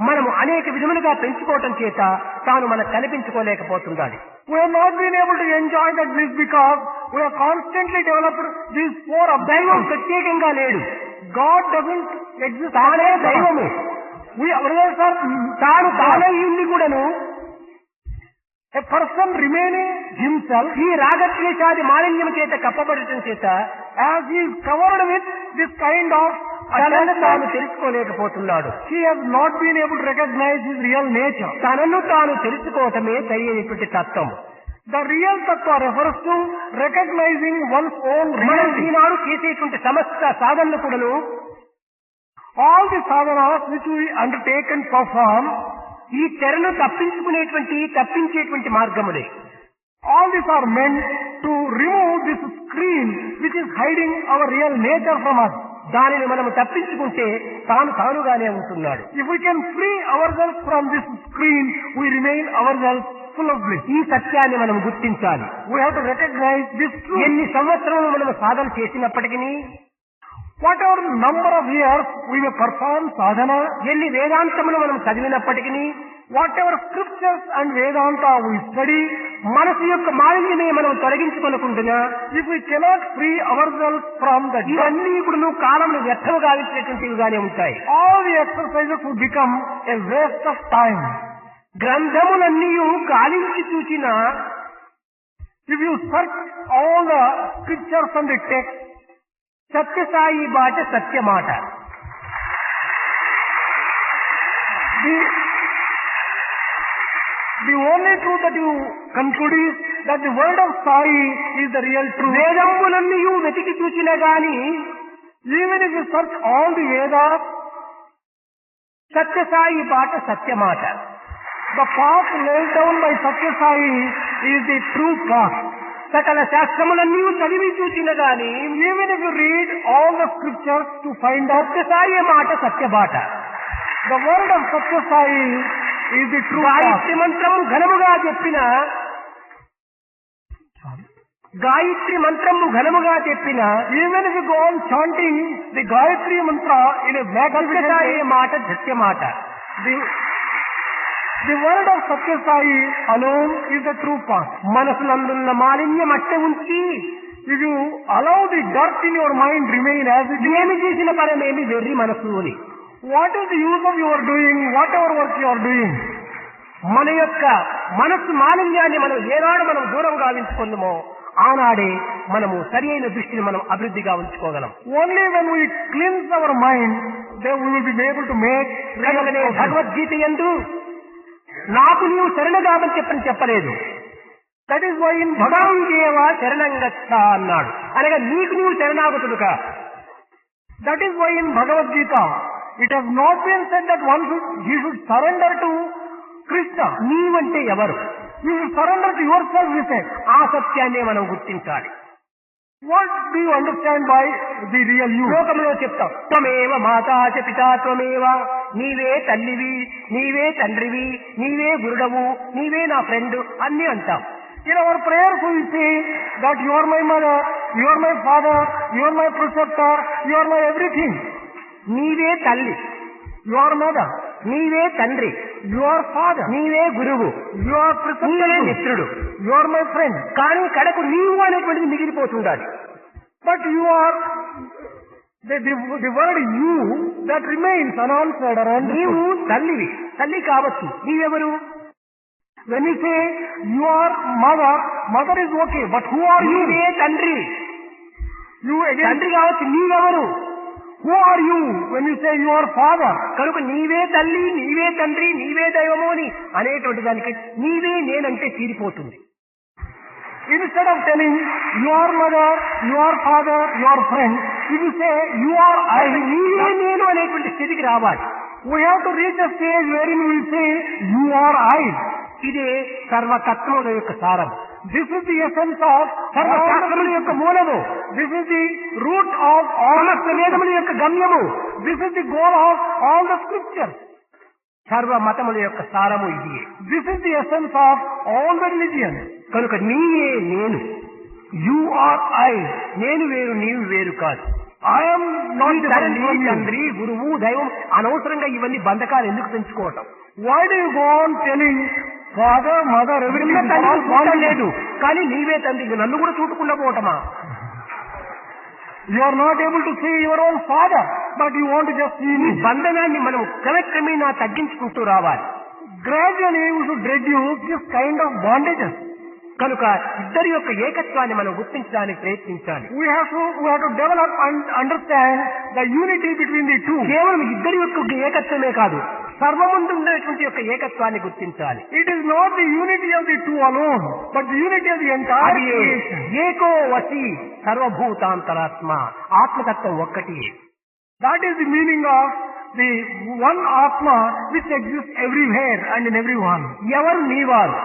మనము అనేక విధములుగా పెంచుకోవటం చేత తాను మనకు కనిపించుకోలేకపోతున్నాడు. We have not been able to enjoy that bliss because we have constantly developed these four of దైవం ప్రత్యేకంగా లేడు. God doesn't exist. తానే దైవము. We others are తాను తానై ఉండి కూడాను a person remaining himself ఈ రాగద్వేషాది మాలిన్యం చేత కప్పబడటం చేత as he is covered with this kind of తనను తాను attachment. తెలుసుకోలేకపోతున్నాడు. He has not been able to recognize his real nature. తనను తాను తెలుసుకోవటమే సరైనటువంటి తత్వం. The real tattva refers to recognizing one's own మనం reality. ఈనాడు చేసేటువంటి సమస్త సాధనలు కూడాను All the sadhanas which we undertake and perform, ఈ తెరను తప్పించేటువంటి మార్గములే. all these are meant to remove this screen which is hiding our real nature from us. దానిని మనము తప్పించుకుంటే తానుగానే ఉంటున్నాడు. If we can free ourselves from this screen, we remain ourselves full of bliss. ఈ సత్యాన్ని మనం గుర్తించాలి. We have to recognize this truth. ఎన్ని సంవత్సరములు మనము సాధన చేసినప్పటికీ, Whatever number of years we may perform sadhana, ఎన్ని వేదాంతములు మనం చదివినప్పటికీ, whatever scriptures and Vedanta we study, మనసు యొక్క మాలిన్యమే మనం తొలగించుకొనకుండా, if we cannot free ourselves from the ఇవన్నీ ఇప్పుడు కాలంలో వ్యర్థము గావించినటువంటివిగానే ఉంటాయి. all the exercises would become a waste of time. గ్రంథములన్నీ గాలించి చూచిన, If you search all the scriptures and the text, Sathya Sai బాట సత్యమాట. the only truth that you conclude is that the word of Sai is the real truth. వేదములన్నీ వెతికి చూచినా గాని, Even if you search all the Vedas, Sathya Sai బాట సత్యమాట. the path laid down by Satya Sai is the true path. సకల శాస్త్రములన్నీ చదివి చూసిన గాని even if you read all the scriptures to find out, Sathya Sai మాట సత్యబాట. the word of Satya Sai is the true path. Gayatri మంత్రము ఘనముగా చెప్పిన గాయత్రి మంత్రము ఘనముగా చెప్పిన Even if you go on chanting the Gayatri mantra in a magnificent Sathya Sai way, మాట సత్య మాట. the word of Satya Sai alone is the true path. మనసునందున్న మాలిన్యం అట్టే ఉంచి If you allow the dirt in your mind remain as it is, ఏమి చేసిన పరమేమి వెర్రి మనసు అని. what is the use of your doing whatever work you are doing? మన యొక్క మనస్సు మాలిన్యాన్ని మనం ఏనాడు మనం దూరంగా ఉంచుకుందామో ఆనాడే మనము సరి అయిన దృష్టిని మనం అభివృద్ధిగా ఉంచుకోగలం. Only when we cleanse our mind, then we will be able to make real కనుకనే progress. భగవద్గీత యందు నాకు నీవు శరణగామని చెప్పలేదు. That is why in భగవందేవ శరణంగచ్చ అన్నాడు. అనగా నీకు నీవు శరణాగతుడుగా. That is why in Bhagavad Gita, it has not been said that he should surrender to Krishna. నీవంటే ఎవరు? You should surrender to yourself, he said. ఆ సత్యాన్నే మనం గుర్తించాలి. What do you understand by the real you? లోకంలో చెప్తాం త్వమేవ మాతా చ పితా త్వమేవ, నీవే తల్లివి, నీవే తండ్రివి, నీవే గురుడవు, నీవే నా ఫ్రెండ్ అన్ని అంటాం. In our prayers we say that you are my mother, you are my father, you are my preceptor, you are my everything. నీవే తల్లి, You are mother, నీవే తండ్రి, you are father, నీవే గురువు, you are నీవే preceptor, మిత్రుడు. you are my friend. కానీ కడకు నీవు అనేటువంటిది మిగిలిపోతుండాలి. But you are the word you that remains unanswered or నీవు understood. తల్లివి, తల్లి కావచ్చు. నీవెవరు? When you say you are mother, mother is okay, but who are you? నీవే తండ్రి, You again, తండ్రి కావచ్చు. నీవెవరు? who are you when you say you are father? కనుక నీవే తల్లి, నీవే తండ్రి, నీవే దైవము అని అనేటువంటి దానికి నీవే నేనంటే తీరిపోతుంది. Instead of telling you are mother, you are father, you are friend, if you say you are I, నీవే నేను అనేటువంటి స్థితికి రావాలి. we have to reach a stage wherein we will say you are I. ఇదే సర్వతత్వముల యొక్క సారం. This is the essence of సర్వశాస్త్రముల యొక్క మూలము. This is the root of all సమస్త వేదముల యొక్క గమ్యము. This is the goal of all the scriptures. సర్వ మతముల యొక్క సారము ఇది. This is the essence of all the religions. కనుక నీయే నేను, You are I. నేను వేరు నీవు వేరు కాదు. I am not నీ different తల్లి, from you. తండ్రి, గురువు, దైవం అనవసరంగా ఇవన్నీ బంధకాలు ఎందుకు పెంచుకోవటం? Why do you go on telling father, mother, everything నిన్న is తండ్రి all చూడటం one? లేదు, కానీ నీవే తండ్రి, నన్ను కూడా చూడకుండా పోవటమా? You are not able to see your own father, but you want to just see ఈ me. బంధనాన్ని మనం క్రమక్రమేణా తగ్గించుకుంటూ రావాలి. Gradually we should reduce this kind of bondages. కనుక ఇద్దరి యొక్క ఏకత్వాన్ని మనం గుర్తించడానికి ప్రయత్నించాలి. We have to develop and understand the unity between the two. కేవలం ఇద్దరి యొక్క ఏకత్వమే కాదు, సర్వముందు ఉండేటువంటి యొక్క ఏకత్వాన్ని గుర్తించాలి. It is not the unity of the two alone, but the unity of the entire అది creation. ఏకో వసి సర్వభూతాంతరాత్మ, ఆత్మతత్వం ఒక్కటి. That is the meaning of the one Atma which exists everywhere and in everyone. ఎవరు నీవారు?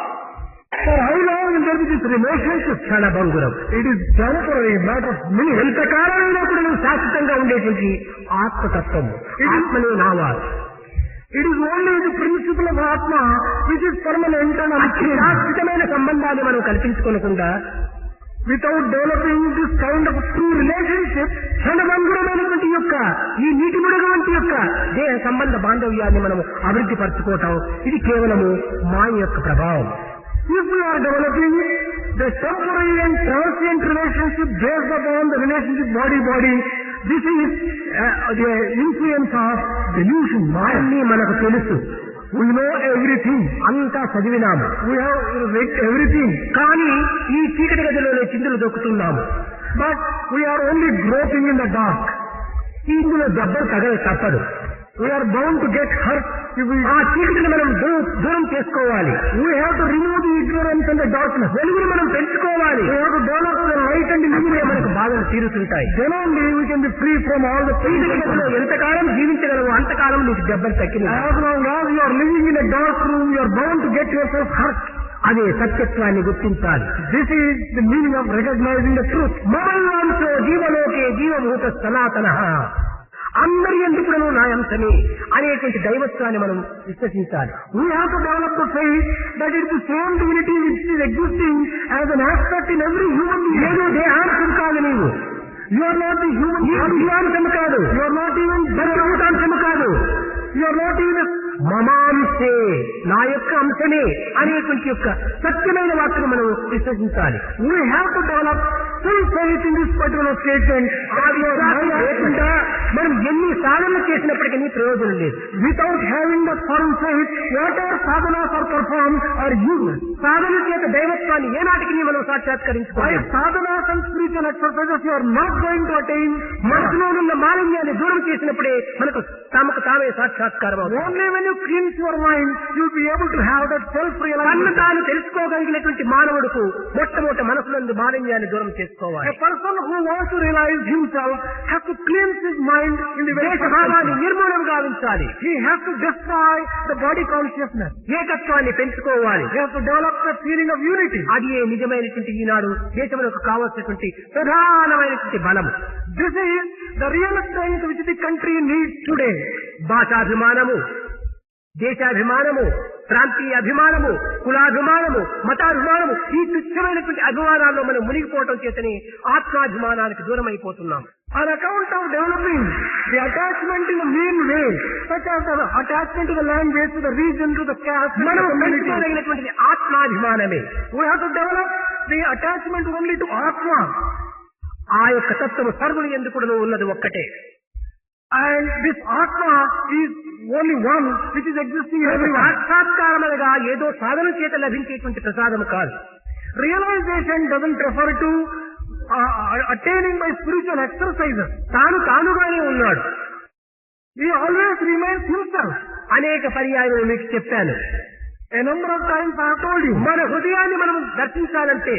For how long will there be this relationship? క్షణభంగురం. It is temporary, matter of minutes. ఎంతకాలమైనా కూడా నువ్వు శాశ్వతంగా ఉండేటువంటి ఆత్మతత్వము, ఆత్మనే నావారు. It is only the principle of Atma which is permanent and unchanging. శాశ్వతమైన సంబంధాన్ని మనం కల్పించుకోకుండా Without developing this kind of true relationship, క్షణభంగురమైనటువంటి యొక్క ఈ నీటి బుడగ వంటి యొక్క దేహ సంబంధ బాంధవ్యాన్ని మనం అభివృద్ధి పరచుకోవటం, ఇది కేవలము మాయ యొక్క ప్రభావం. if we are developing the temporary and transient relationship based upon the relationship body-body, this is the influence of delusion, Maya. అన్నీ మనకు తెలుసు, We know everything. అంతా చదివినాము, We have read everything. కానీ ఈ చీకటి గదిలోనే చిందులు దొక్కుతున్నాము. But we are only groping in the dark. ఇందులో దెబ్బలు తప్పదు. We are bound to get hurt if we... ఆ చీకటిని మనం దూరం చేసుకోవాలి. We have to remove the ignorance and the darkness. వెలుగును మనం పెంచుకోవాలి. We have to develop the light and ఇవే illumination. మనకు బాధలు తీరుతుంటాయి. Then only we can be free from all the చీకటి things. గదిలో ఎంతకాలం జీవించగలవు అంతకాలం నీకు దెబ్బలు తగ్గిన. As long as you are living in a dark room, you are bound to get yourself hurt. అదే సత్యత్వాన్ని గుర్తించాలి. This is the meaning of recognizing the truth. మమల్వాంశో జీవలోకే జీవభూత సనాతనః, అందరి ఎందుకును నా అంశమే అనేటువంటి దైవత్వాన్ని మనం విశ్వసించాలి. We have to develop the faith that it is the same divinity which is existing as an aspect in every human being. ఏదో దేహాంశం కాదు నీవు, You are not the human ఈ being. జీవాంశం కాదు, You are not even పంచభూతాంశం కాదు, You are not even మమాంశే నా యొక్క అంశమే అనేటువంటి యొక్క సత్యమైన వాక్యం మనం విశ్వసించాలి. We have to develop full faith in this particular statement. లేకుండా మనం ఎన్ని సాధనలు చేసినప్పటికీ ప్రయోజనం లేదు. Without having the firm faith, whatever sadhanas are performed are useless. సాధన చేత దైవత్వాన్ని ఏనాటికి మనం By సాక్షాత్కరించుకోవాలి. sadhanas and spiritual exercises, you are not going to attain. మనసులో ఉన్న మాలిన్యాన్ని దూరం చేసినప్పుడే మనకు తమకు తామే సాక్షాత్కారం అవుతుంది. Only when you cleanse your mind, you will be able to have that తన్ను self-realization. తాను తెలుసుకోగలిగినటువంటి మానవుడుకు మొట్టమొదటి మనసునందు మాలిన్యాన్ని దూరం చేసుకోవాలి. A person who wants to realize himself has to cleanse his mind in the way దేశభావాన్ని నిర్మూలం గావించాలి. he has to destroy the body consciousness. ఏకత్వాన్ని పెంచుకోవాలి. He has to develop the feeling of unity. అది నిజమైనటువంటి ఈనాడు దేశములకు కావాల్సినటువంటి ప్రధానమైనటువంటి బలము. This is the real strength which the country needs today. భాషాభిమానము, దేశాభిమానము, ప్రాంతీయ అభిమానము, కులాభిమానము, మతాభిమానము, ఈ తుచ్చమైనటువంటి అభిమానాల్లో మనం మునిగిపోవటం చేతనే ఆత్మాభిమానానికి దూరం అయిపోతున్నాం. On account of developing the attachment in the main way, such as the attachment to the language, to the region, to the caste, to మనం the community, పెంచుకోగలిగినటువంటిది ఆత్మాభిమానమే. we have to develop the attachment only to Atma. ఆ యొక్క తత్వము సర్వులు ఎందుకు ఉన్నది ఒక్కటే. And this Atma is only one which is existing in everyone. సాక్షాత్కారమనగా ఏదో సాధన చేత లభించేటువంటి ప్రసాదము కాదు. Realization doesn't refer to attaining by spiritual exercises. తానుగానే ఉన్నాడు. He always remains himself. అనేక పర్యాయాలు మీకు చెప్పాను. A number of times I have told you. మన హృదయాన్ని మనం దర్శించాలంటే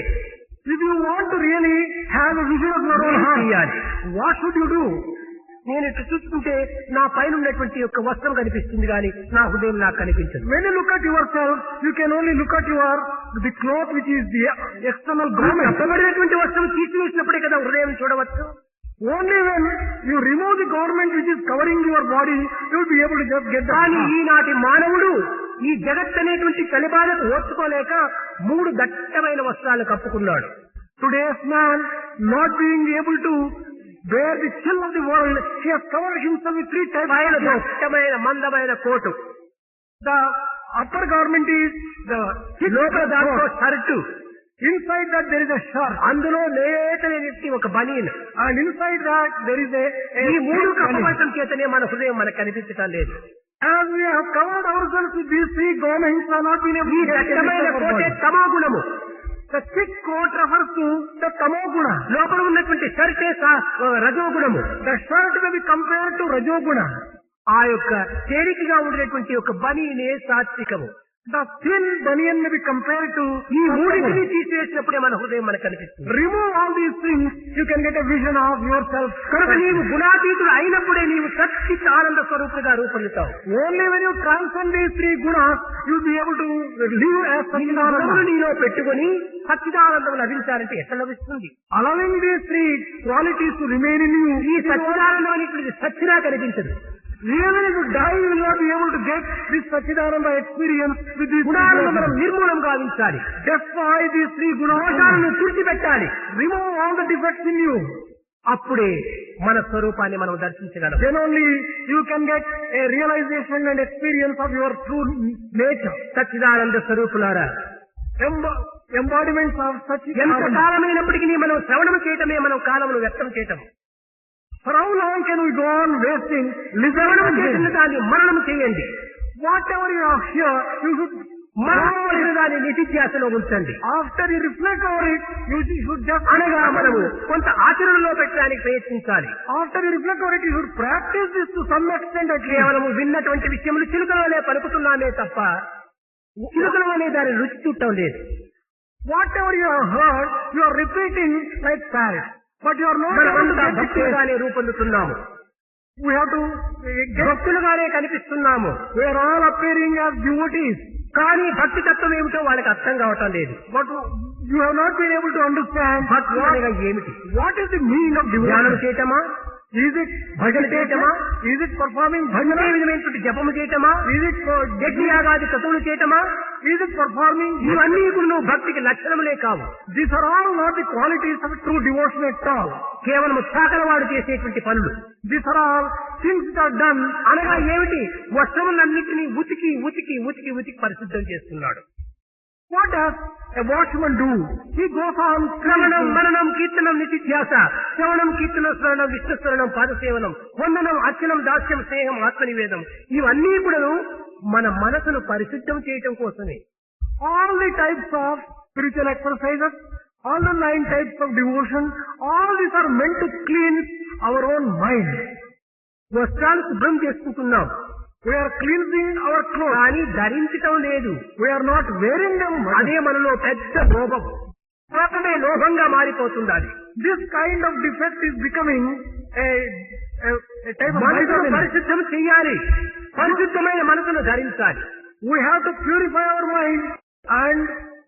If you want to really have a vision of your own ఏం heart, చేయాలి? what should you do? నేను ఇటు చూసుకుంటే నా పైన ఉన్నటువంటి యొక్క వస్త్రం కనిపిస్తుంది కానీ నా హృదయం నాకు కనిపించదు. When you look at yourself, you can only look at the cloth which is the external garment. కప్పబడినటువంటి వస్త్రం తీసివేసినప్పుడే కదా హృదయం చూడవచ్చు. Only when you remove the garment which is covering your body, you will be able to just get the కానీ heart. ఈనాటి మానవుడు ఈ జగత్ అనేటువంటి కలిబాధకు ఓర్చుకోలేక 3 దట్టమైన వస్త్రాలు కప్పుకున్నాడు. Today's man, not being able to bear the chill of the world, he has covered himself with 3 types పైన of clothes. దట్టమైన మందమైన coat, The upper garment is the thick లోపల దాంట్లో coat. Shirt, Inside that there is a shirt, అందులో లేతనేది ఒక బనీన్. and inside that there is a ఈ 3 thick garment. కప్పబడటం చేతనే మన హృదయం మనకు కనిపించటం లేదు. As we have covered ourselves with these 3 garments, we have not been able ఈ to get any దట్టమైన of our కోటే body. తమో గుణము. The thick coat refers to the tamoguna. లోపల ఉన్నటువంటి షర్టే రజోగుణము. The shirt may be compared to rajoguna. ఆ యొక్క తేలికగా ఉండేటువంటి ఒక బనీనే సాత్వికము. The thin banian may be compared to ఈ మూడింటిని sattva. తీసివేసినప్పుడే మన హృదయం మనకు కనిపిస్తుంది. Remove all these things, you can get a vision of yourself. కనుక నీవు గుణాతీతుడు అయినప్పుడే నీవు సచ్చిత్ ఆనంద స్వరూపుగా రూపొందుతావు. Only when you transcend these 3 gunas, you will be able to live as గుణములు Satchidananda. నీలో పెట్టుకుని సచ్చిదానందం లభించాలంటే ఎట్లా లభిస్తుంది? Allowing these 3 qualities to remain in you, ఈ సచ్చిదానందం అనేటువంటిది సచ్చినా కనిపించదు. even if you die, you will not be able to get this Satchidananda experience with these 3 గుణాలను మనం gunas. నిర్మూలం గావించాలి. Destroy these 3 gunas. దోషాలను తుడిచిపెట్టాలి. Remove all the defects in you. అప్పుడే మన స్వరూపాన్ని మనం దర్శించగలం. Then only you can get a realization and experience of your true nature. Sachchidananda స్వరూపులారా, Embodiments of such ఎంత కాలమైనప్పటికీ మనం శ్రవణం చేయటమే మనం కాలమును వ్యక్తం చేయటం. For how long can we go on wasting? శ్రవణం చేసిన Listen, దాన్ని మరణం చేయండి. whatever you have here, you should మరణం చేసిన దాన్ని నిధిధ్యాసలో ఉంచండి. after you reflect over it, you should just అనగా మనము కొంత ఆచరణలో పెట్టడానికి ప్రయత్నించాలి. after you reflect over it, you should practice this to some extent at least. కేవలము విన్నటువంటి విషయములు చిలుకలోనే పలుకుతున్నామే తప్ప చిలుకలోనే దాని రుచి చూడటం లేదు. Whatever you have heard, you are repeating like parrots. But you are not able to మనమంతా get the taste. భక్తులుగానే రూపొందుతున్నాము. We have to get, భక్తులుగానే కనిపిస్తున్నాము. we are all appearing as devotees. కానీ భక్తి తత్వం ఏమిటో వాళ్ళకి అర్థం కావటం లేదు. But you have not been able to understand భక్తి అనగా ఏమిటి? what is the meaning of ధ్యానం devotion. చేయటమా? Is it భజన చేయటమా? Is it performing భజన bhajana? విధమైనటువంటి జపము చేయటమా? Is it for యజ్ఞయాగాది క్రతువులు చేయటమా? Is it performing? ఇవన్నీ కూడా నువ్వు భక్తికి లక్షణములే కావు. These are all not the qualities of true devotion at all. కేవలం చాకలవాడు చేసేటువంటి పనులు. These are all things that are done. అనగా ఏమిటి? వస్త్రములన్నింటినీ ఉతికి ఉతికి ఉతికి ఉతికి పరిశుద్ధం చేస్తున్నాడు. What does a watchman do? He goes on శ్రవణం cleansing. మననం కీర్తనం నిత్యాస, శ్రవణం కీర్తనం స్మరణం విష్ణు స్మరణం పాదసేవనం వందనం అర్చనం దాస్యం స్నేహం ఆత్మనివేదం ఇవన్నీ కూడా మన మనసును పరిశుద్ధం చేయటం కోసమే. All the types of spiritual exercises, all the 9 types of devotion, all these are meant to cleanse our own mind. వస్త్రాలు శుభ్రం చేసుకుంటున్నాం, We are cleansing our clothes. కానీ ధరించటం లేదు. We are not wearing them. అదే మనలో పెద్ద లోభం. లోకమే లోభంగా మారిపోతుంది. అది This kind of defect is becoming a type of మనసును miserliness. పరిశుద్ధం చెయ్యాలి. పరిశుద్ధమైన మనసును ధరించాలి. We have to purify our mind and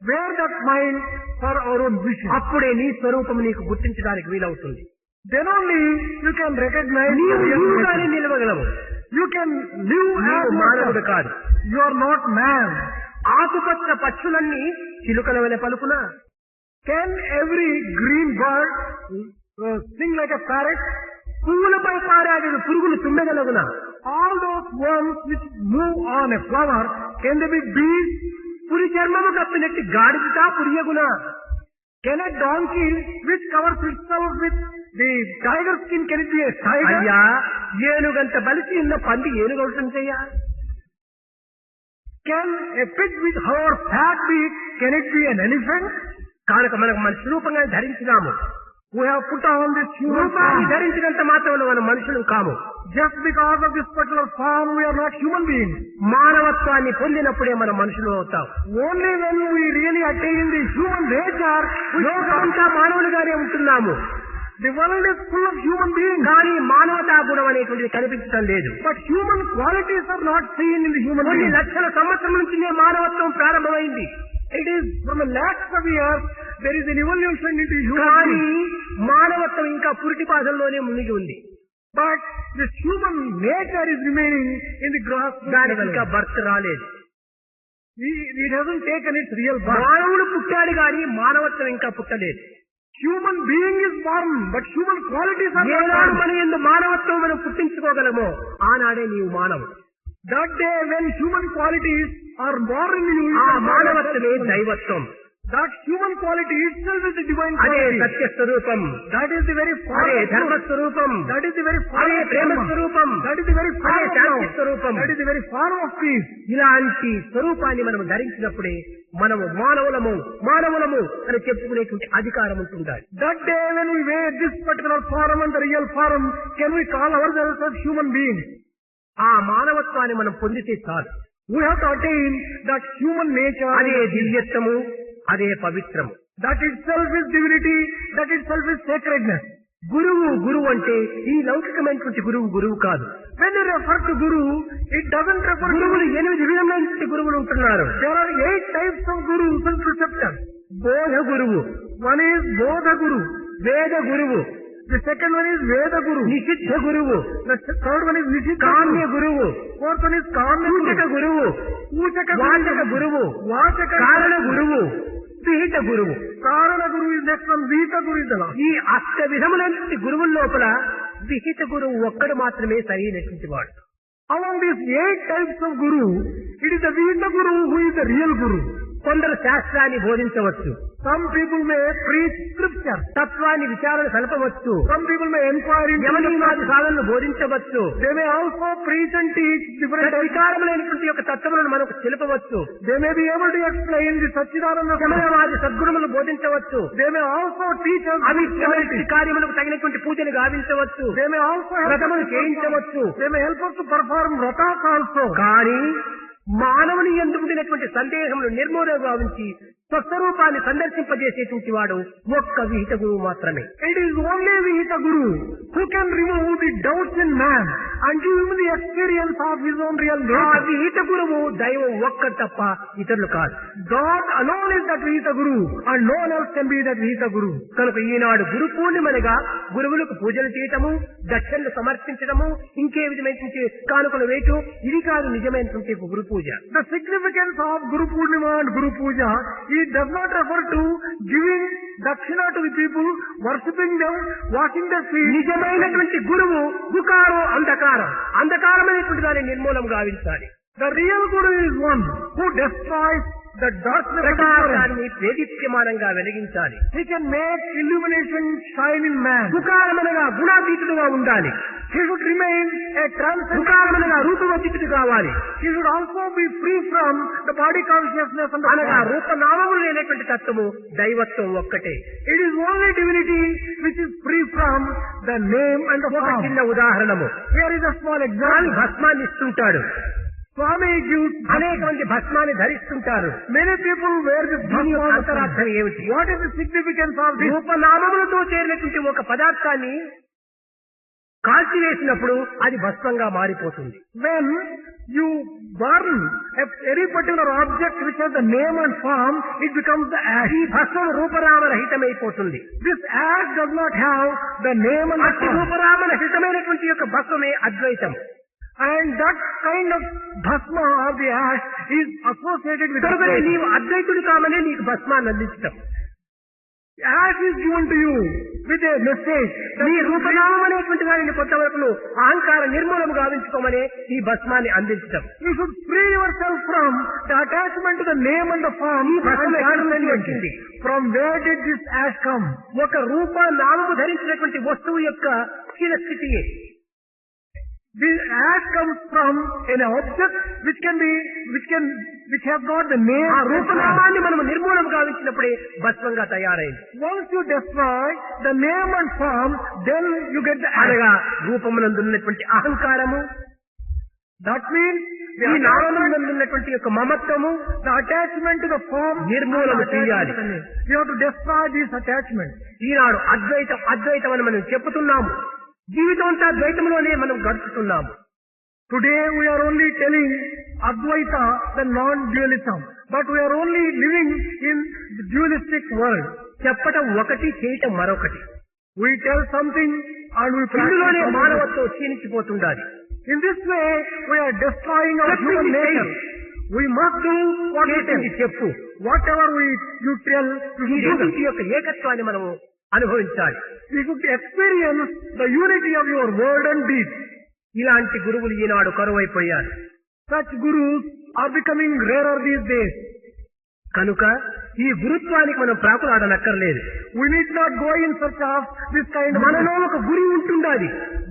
wear that mind for our own vision. అప్పుడే నీ స్వరూపం నీకు గుర్తించడానికి వీలవుతుంది. Then only you can recognize నీవు the real నీవుగానే person. నిలవగలవు. You can live నీవు as మానవుడు yourself. కాదు. You are not man. ఆకుపచ్చ పక్షులన్నీ చిలుకల వలె పలుకునా? Can every green bird sing like a parrot? పువ్వులపై పారాడే పురుగులు తుమ్మెదలగునా? All those worms which move on a flower, can they be bees? పురి చర్మము కప్పినట్టు గాడిద పురియగునా? Can a donkey which covers itself with the tiger skin, can it be a tiger? అయ్యా, ఏనుగంత బలిసి ఉన్న పంది ఏనుగవుతం చెయ్యా? Can a pig with her fat beak, can it be an elephant? కనుక మనకు మనిషి రూపంగా ధరించినాము. We have put on this human రూపాన్ని form. ధరించినంత మాత్రం మనం మనుషులు కాము. Just because of this particular form, we are not human beings. మానవత్వాన్ని పొందినప్పుడే మనం మనుషులు అవుతాం. Only when we really attain the human nature, లోకమంతా మానవులుగానే ఉంటున్నాము. the world is full of human beings. కానీ మానవతా గుణం అనేటువంటిది కనిపించడం లేదు. But human qualities are not seen in the human కొన్ని being. లక్షల సంవత్సరం నుంచినే మానవత్వం ప్రారంభమైంది. It is from a lakhs of years, there is an evolution into human కానీ being. మానవత్వం ఇంకా పురిటి పాదంలోనే మునిగి ఉంది. But this human nature is remaining in the gross దానికి ఇంకా level. బర్త్ రాలేదు. It hasn't taken its real birth. మానవుడు పుట్టాడు కానీ మానవత్వం ఇంకా పుట్టలేదు. Human being is born, but human qualities are not ఏనాడు born. మన యందు మానవత్వం మనం పుట్టించుకోగలమో ఆనాడే నీవు మానవుడు. That day when human qualities are born in you, ఆ మానవత్వమే దైవత్వం. that human quality itself is the divine అదే quality. సత్య స్వరూపం, That is the very form అదే of ధర్మ truth. స్వరూపం, That is the very form అదే of ప్రేమ dharma. స్వరూపం, That is the very form అదే of శాంతి love. స్వరూపం. That is the very form of peace. ఇలాంటి స్వరూపాన్ని మనం ధరించినప్పుడే మనము మానవులము అని చెప్పుకునేటువంటి అధికారం ఉంటుండాలి. That day when we wear this particular form and the real form, can we call ourselves as human beings? ఆ మానవత్వాన్ని మనం పొందితే చాలు. We have to attain that human nature. అదే దివ్యత్వము, అదే పవిత్రము. That itself is divinity. That itself is sacredness. గురువు అంటే ఈ లౌకికమైనటువంటి గురువు కాదు. When you refer to Guru, it doesn't refer to గురువులు 8 విధమైనటువంటి గురువులు ఉంటున్నారు. There are 8 types of gurus and preceptors. బోధ గురువు, One is Bodha Guru. వేద గురువు, The second one is Veda Guru. నిషిద్ధ గురువు, The third one is Nishita కామ్య Guru. గురువు, Fourth one is Kamya సూచక Guru. గురువు, Puchaka వాచక Guru. గురువు, Vachaka కారణ Guru. గురువు, విహిత గురువు. Karana Guru is next one. Vita Guru is the last. ఈ అష్ట విధములైనటువంటి గురువుల లోపల విహిత గురువు ఒక్కడు మాత్రమే సరైనటువంటి వాడు. Among these 8 types of Guru, it is the Vita Guru who is the real Guru. కొందరు శాస్త్రాన్ని బోధించవచ్చు, Some people may preach scripture. తత్వాన్ని విచారణ సలపవచ్చు, Some people may inquire into యమనియమాది సాధనలు బోధించవచ్చు, They may also preach and teach different types. వికారములైనటువంటి యొక్క తత్వములను మనకు తెలుపవచ్చు, They may be able to explain the Satchidananda. యమనియమాది సద్గుణములు బోధించవచ్చు, They may also teach us అవిద్యమైనటువంటి కార్యములకు తగినటువంటి పూజలు గావించవచ్చు, They may also help వ్రతములు us చేయించవచ్చు. They may help us to perform vratas also. కానీ మానవుని యందు ఉండినటువంటి సందేహములు నిర్మూలన గావించి స్వస్వరూపాన్ని సందర్శింపజేసేటువంటి వాడు ఒక్క విహిత గురువు మాత్రమే. It is only Vihita Guru who can remove the doubts in man and give him the experience of his own real ఆ nature. విహిత గురువు దైవం ఒక్క తప్ప ఇతరులు కాదు. God alone is that Vihita Guru and no one else can be that Vihita Guru. కనుక ఈనాడు గురు పూర్ణిమనగా గురువులకు పూజలు చేయటము, దక్షిణలు సమర్పించడము, ఇంకే విధమైనటువంటి కానుకలు వేయటం, ఇది కాదు నిజమైనటువంటి గురు పూజ. The significance of Guru Purnima and Guru Puja, it does not refer to giving dakshina to the people, worshipping them, washing their feet. నిజమైనటువంటి గురువు గుకారో అంధకారం, అంధకారమైనటువంటి దాన్ని నిర్మూలం గావించాలి. The real Guru is one who destroys the darkness of ignorance. ప్రకాశాన్ని దేదీప్యమానంగా వెలిగించాలి. He can make illumination shine in man. గుకారమనగా గుణాతీతుడుగా ఉండాలి. He should remain a transcendent. గుకారమనగా రూపవర్జితుడు కావాలి. He should also be free from the body consciousness and the అనగా form. రూపనామములు లేనటువంటి తత్వము దైవత్వం ఒక్కటే. It is only divinity which is free from the name and the ఒక form. చిన్న ఉదాహరణము. Here is a small Swamy example. భస్మాన్ని ఇస్తుంటాడు. Swami gives అనేక మంది భస్మాన్ని ధరిస్తుంటారు. many people wear this దీని bhasma. యొక్క అంతరార్థం ఏమిటి? What is the significance of this? రూపనామములతో చేరినటువంటి ఒక పదార్థాన్ని కాల్చివేసినప్పుడు అది భస్మంగా మారిపోతుంది. When you burn a very particular object which has the name and form, it becomes the ash. ఈ భస్మం రూపరామరహితమైపోతుంది. This ash does not have the name and the అట్టి form. రూపరామరహితమైనటువంటి యొక్క భస్మమే అద్వైతం. And that kind of bhasma or the ash is associated with కనుక Advaita. నీవు అద్వైతుడు కామనే నీకు భస్మాన్ని అందించటం. Ash is given to you with a message. నీ రూపనామం అనేటువంటి దానిని కొంతవరకు నువ్వు అహంకార నిర్మూలము గావించుకోమనే ఈ భస్మాన్ని అందించటం. You should free yourself from the attachment to the name and the form. ఈ భస్మం And ఎక్కడి నుండి attachment. వచ్చింది? From where did this ash come? ఒక రూప నామము ధరించినటువంటి వస్తువు యొక్క స్థిర స్థితియే. This ash comes from an object which has got the name. ఆ and form. రూపనామాన్ని మనం నిర్మూలము గావించినప్పుడే భస్మంగా తయారైంది. Once you destroy the name and form, then you get the ash. అనగా రూపమునందున్నటువంటి అహంకారము, That means ఈ నామమునందున్నటువంటి యొక్క మమత్వము, the attachment to the form. నిర్మూలము చేయాలి. You have to destroy this attachment. ఈనాడు అద్వైతం అని మనం చెప్పుతున్నాము. జీవితం అంతా ద్వైతంలోనే మనం గడుపుతున్నాము. Today we are only telling Advaita, the non-dualism, but we are only living in the dualistic world. చెప్పటం ఒకటి, చేయటం మరొకటి. We tell something and we ఇందులోనే practice something. మానవత్వం క్షీణించిపోతుండాలి. In this way, we are destroying our చెప్పింది human nature. చెయ్యి. We must do what we tell. చేసింది చెప్పు. Whatever you tell, you ఈ should do that. రెండింటి యొక్క ఏకత్వాన్ని మనము అనుభవించాలి. You should experience the unity of your word and deed. ఇలాంటి గురువులు ఈనాడు కరువైపోయారు. Such gurus are becoming rarer these days. కనుక ఈ గురుత్వానికి మనం ప్రాకులాడనక్కర్లేదు. We need not go in search of this kind of. మనలో ఒక గురి ఉంటుండాలి.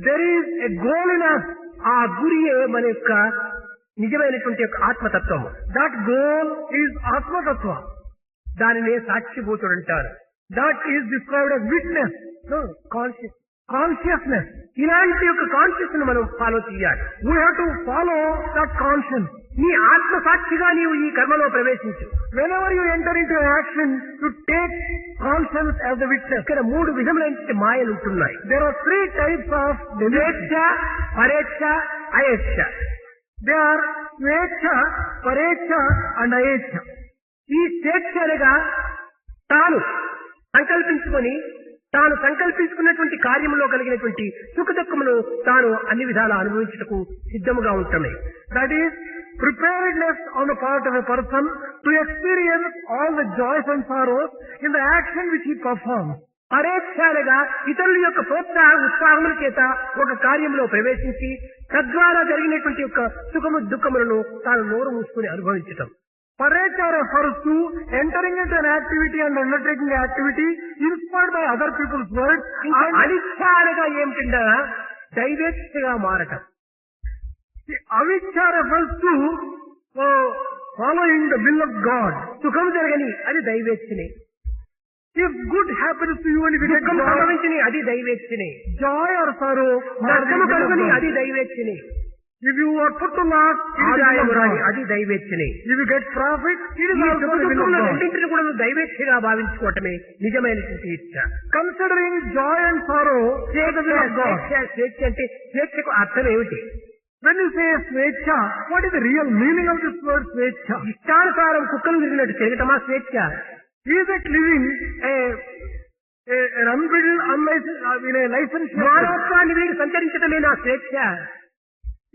There is a goal in us. ఆ గురియే మన యొక్క నిజమైనటువంటి యొక్క ఆత్మతత్వము. That goal is Atma Tattva. దానినే సాక్షిభూతుడు అంటారు. That is described as witness. No, Consciousness. ఇలాంటి యొక్క కాన్షియస్ ను మనం ఫాలో చేయాలి. We have to follow that conscience. నీ ఆత్మ సాక్షిగా నీవు ఈ కర్మలో ప్రవేశించు. Whenever you enter into an action, you take conscience as the witness. ఇక్కడ 3 విధములైన మాయలు ఉంటున్నాయి. There are 3 types of స్వేచ్ఛ, పరేచ్ఛ, అయేచ్ఛ. They are Swecha, Parecha and Ayecha. ఈ స్వేచ్ఛ అనగా తాను సంకల్పించుకున్నటువంటి కార్యములో కలిగినటువంటి సుఖదుఖములు తాను అన్ని విధాలా అనుభవించుటకు సిద్ధముగా ఉంటామే. That is preparedness on the part of a person to experience all the joys and sorrows in the action which he performs. పరేచ్ఛగా ఇతరుల యొక్క ఉత్సాహముల చేత ఒక కార్యంలో ప్రవేశించి తద్వారా జరిగినటువంటి యొక్క సుఖము దుఃఖములను తాను నోరు మూసుకుని అనుభవించటం. Parecha refers to entering into an activity and undertaking the activity inspired by other people's words. అనిచ్ఛగా ఏమిటంటే దైవేచ్ఛగా మారటం. Aviccha refers to following the will of God. సుఖం జరగని అది దైవేచ్ఛనే. If good happens to you and if you get దుఃఖం joy, సంభవించని అది దైవేచ్ఛనే. joy or sorrow, నష్టము కలుగుని అది దైవేచ్ఛనే. If you are put to loss, it is the will of God. అది దైవేచ్ఛనే. If you get profit, it is ఈ also the will of సుఖదుఖములు God. రెండింటిని కూడా దైవేచ్ఛగా భావించుకోవటమే నిజమైనటువంటి ఇచ్చ. Considering joy and sorrow, say the will of God. స్వేచ్ఛ అంటే స్వేచ్ఛకు అర్థం ఏమిటి? When you say swecha, what is the real meaning of this word swecha? ఇష్టానుసారం కుక్కలు తిరిగినట్టు తిరగటమా స్వేచ్ఛ? Is it living an unbridled, unlicensed, in a licensed way? మానవత్వాన్ని వీడి సంచరించటమే నా స్వేచ్ఛ.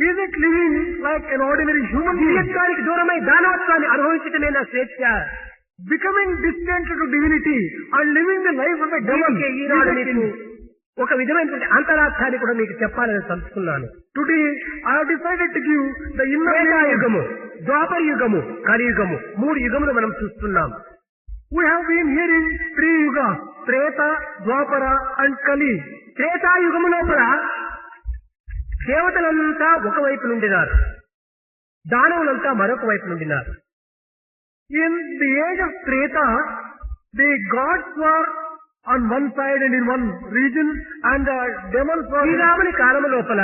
Is it living like an ordinary human being? దివ్యత్వానికి దూరమై దానవత్వాన్ని అనుభవించటమే నా స్వేచ్ఛ. Becoming distant to divinity and living the life of a devil. ఈనాడు మీకు ఒక విధమైనటువంటి అంతరార్థాన్ని కూడా మీకు చెప్పాలని తలుచుకున్నాను. Today, I have decided to give the inner meaning. యుగము, ద్వాపర యుగము, కలియుగము, 3 యుగములు మనం చూస్తున్నాం. We have been hearing 3 yugas, Treta, Dwapara and Kali. త్రేతాయుగము లోపల దేవతలంతా ఒకవైపు నుండినారు, దానవులంతా మరొక వైపు నుండినారు. In the age of Treta, the gods were on one side and in one region, and the demons were... శ్రీరాముని కాలము లోపల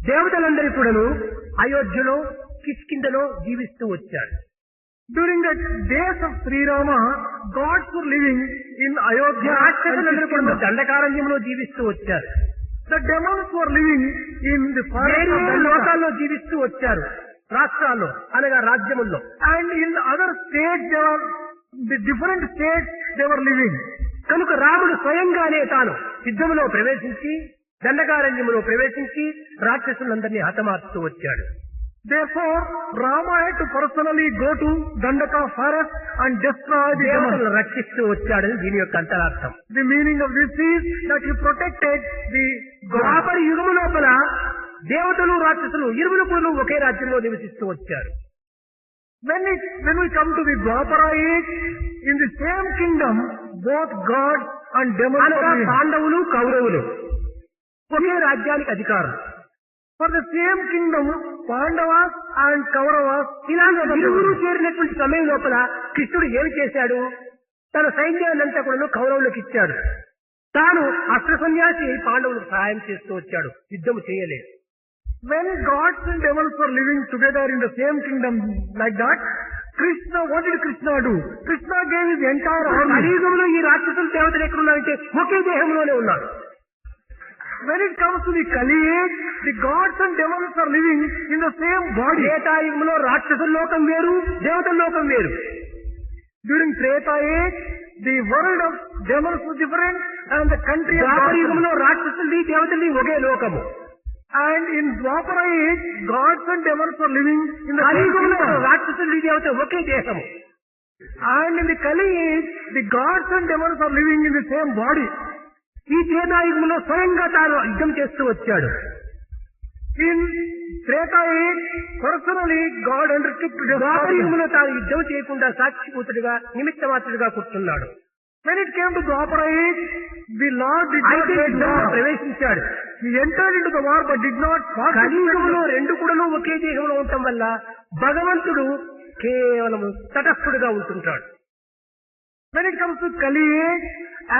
దేవతలందరి కూడాను అయోధ్యలో కిష్కిందలో జీవిస్తూ వచ్చారు. During the days of Sri Rama, gods were living in Ayodhya. రాక్షసులందరూ కూడా దండకారణ్యంలో జీవిస్తూ వచ్చారు. The demons were living in the forest of వేరే Dandaka. లోకాల్లో జీవిస్తూ వచ్చారు, రాష్ట్రాల్లో అనగా రాజ్యముల్లో. And in other states, they were, the different states they were living. కనుక రాముడు స్వయంగానే తాను యుద్ధములో ప్రవేశించి దండకారణ్యములో ప్రవేశించి రాక్షసులందరినీ హతమార్చుతూ వచ్చాడు. Therefore, Rama had to personally go to Dandaka forest and destroy the demons. దేవతలను రక్షిస్తూ వచ్చాడని దీని యొక్క అంతరార్థం. The meaning of this is that he protected the gods. ద్వాపర యుగము లోపల దేవతలు రాక్షసులు ఇరువురు కూడా ఒకే రాజ్యంలో నివసిస్తూ వచ్చారు. When we come to the Dwapara age, in the same kingdom, both gods and demons అనగా were living. పాండవులు కౌరవులు ఒకే రాజ్యానికి అధికారులు. For the same kingdom, Pandavas and Kauravas, ఇలాంటి ఇరువురు చేరినటువంటి సమయం లోపల కృష్ణుడు ఏమి చేశాడు? తన సైన్యాన్నంతా కూడా కౌరవులకు ఇచ్చాడు. తాను అస్త్ర సన్యాసి పాండవులకు సహాయం చేస్తూ వచ్చాడు, యుద్ధం చేయలేదు. when gods and demons were living together in the same kingdom like that, Krishna, what did Krishna do? Krishna gave his entire army. కలియుగంలో ఈ రాక్షసులు దేవతలు ఎక్కడున్నారంటే ఒకే దేహంలోనే ఉన్నారు. When it comes to the Kali age, the gods and demons are living in the same body. త్రేతాయుగంలో రాక్షసుల లోకం వేరు, దేవతల లోకం వేరు. During Treta age, the world of demons was different and the country of Dwapara gods. యుగంలో రాక్షసుల్ని దేవతల్ని ఒకే లోకము. And in Dwapara age, gods and demons were living in the same కలియుగంలో kingdom. రాక్షసుల్ని దేవత ఒకే దేహము. And in the Kali age, the gods and demons are living in the same body. ఈ త్రేతాయుగంలో స్వయంగా తాను యుద్ధం చేస్తూ వచ్చాడు. In Treta age, personally, God undertook to destroy Dwapara them. యుగంలో తాను యుద్ధం చేయకుండా సాక్షిభూతుడిగా నిమిత్త మాత్రుడిగా కూర్చున్నాడు. When it came to Dwapara age, the Lord did not అయితే get యుద్ధంలో war. ప్రవేశించాడు. He entered into the war but did not కలియుగంలో participate. రెండు కూడాను ఒకే దేహంలో ఉండటం వల్ల భగవంతుడు కేవలం తటస్థుడిగా ఉంటుంటాడు. When it comes to Kali age,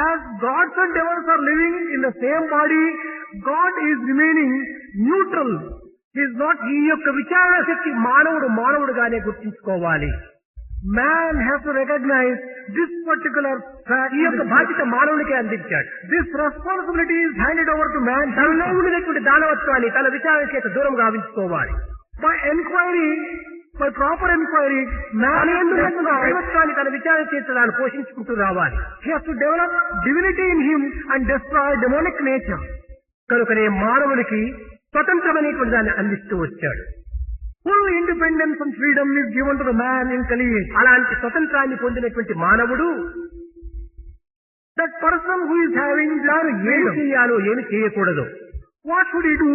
as gods and demons are living in the same body, God is remaining neutral. He is not. ఈ యొక్క విచారణ శక్తి మానవుడుగానే గుర్తించుకోవాలి. Man has to recognize this particular fact. ఈ యొక్క బాధ్యత మానవునికే అందించాడు. This responsibility is handed over to man. తనలో ఉండినటువంటి దానవత్వాన్ని తన విచారణ చేత దూరం గావించుకోవాలి. By inquiry, by proper inquiry, తన man యందు has ఉన్నటువంటి దైవత్వాన్ని తన విచారణ చేత తాను పోషించుకుంటూ రావాలి. He has to develop divinity in him and destroy demonic nature. కనుకనే మానవునికి స్వతంత్రమైనటువంటి దాన్ని అందిస్తూ వచ్చాడు. Full independence and freedom is given to the man in Kali age. అలాంటి స్వతంత్రాన్ని పొందినటువంటి మానవుడు That person who is having తాను this ఏమి freedom, చేయాలో ఏమి చేయకూడదు, what should he do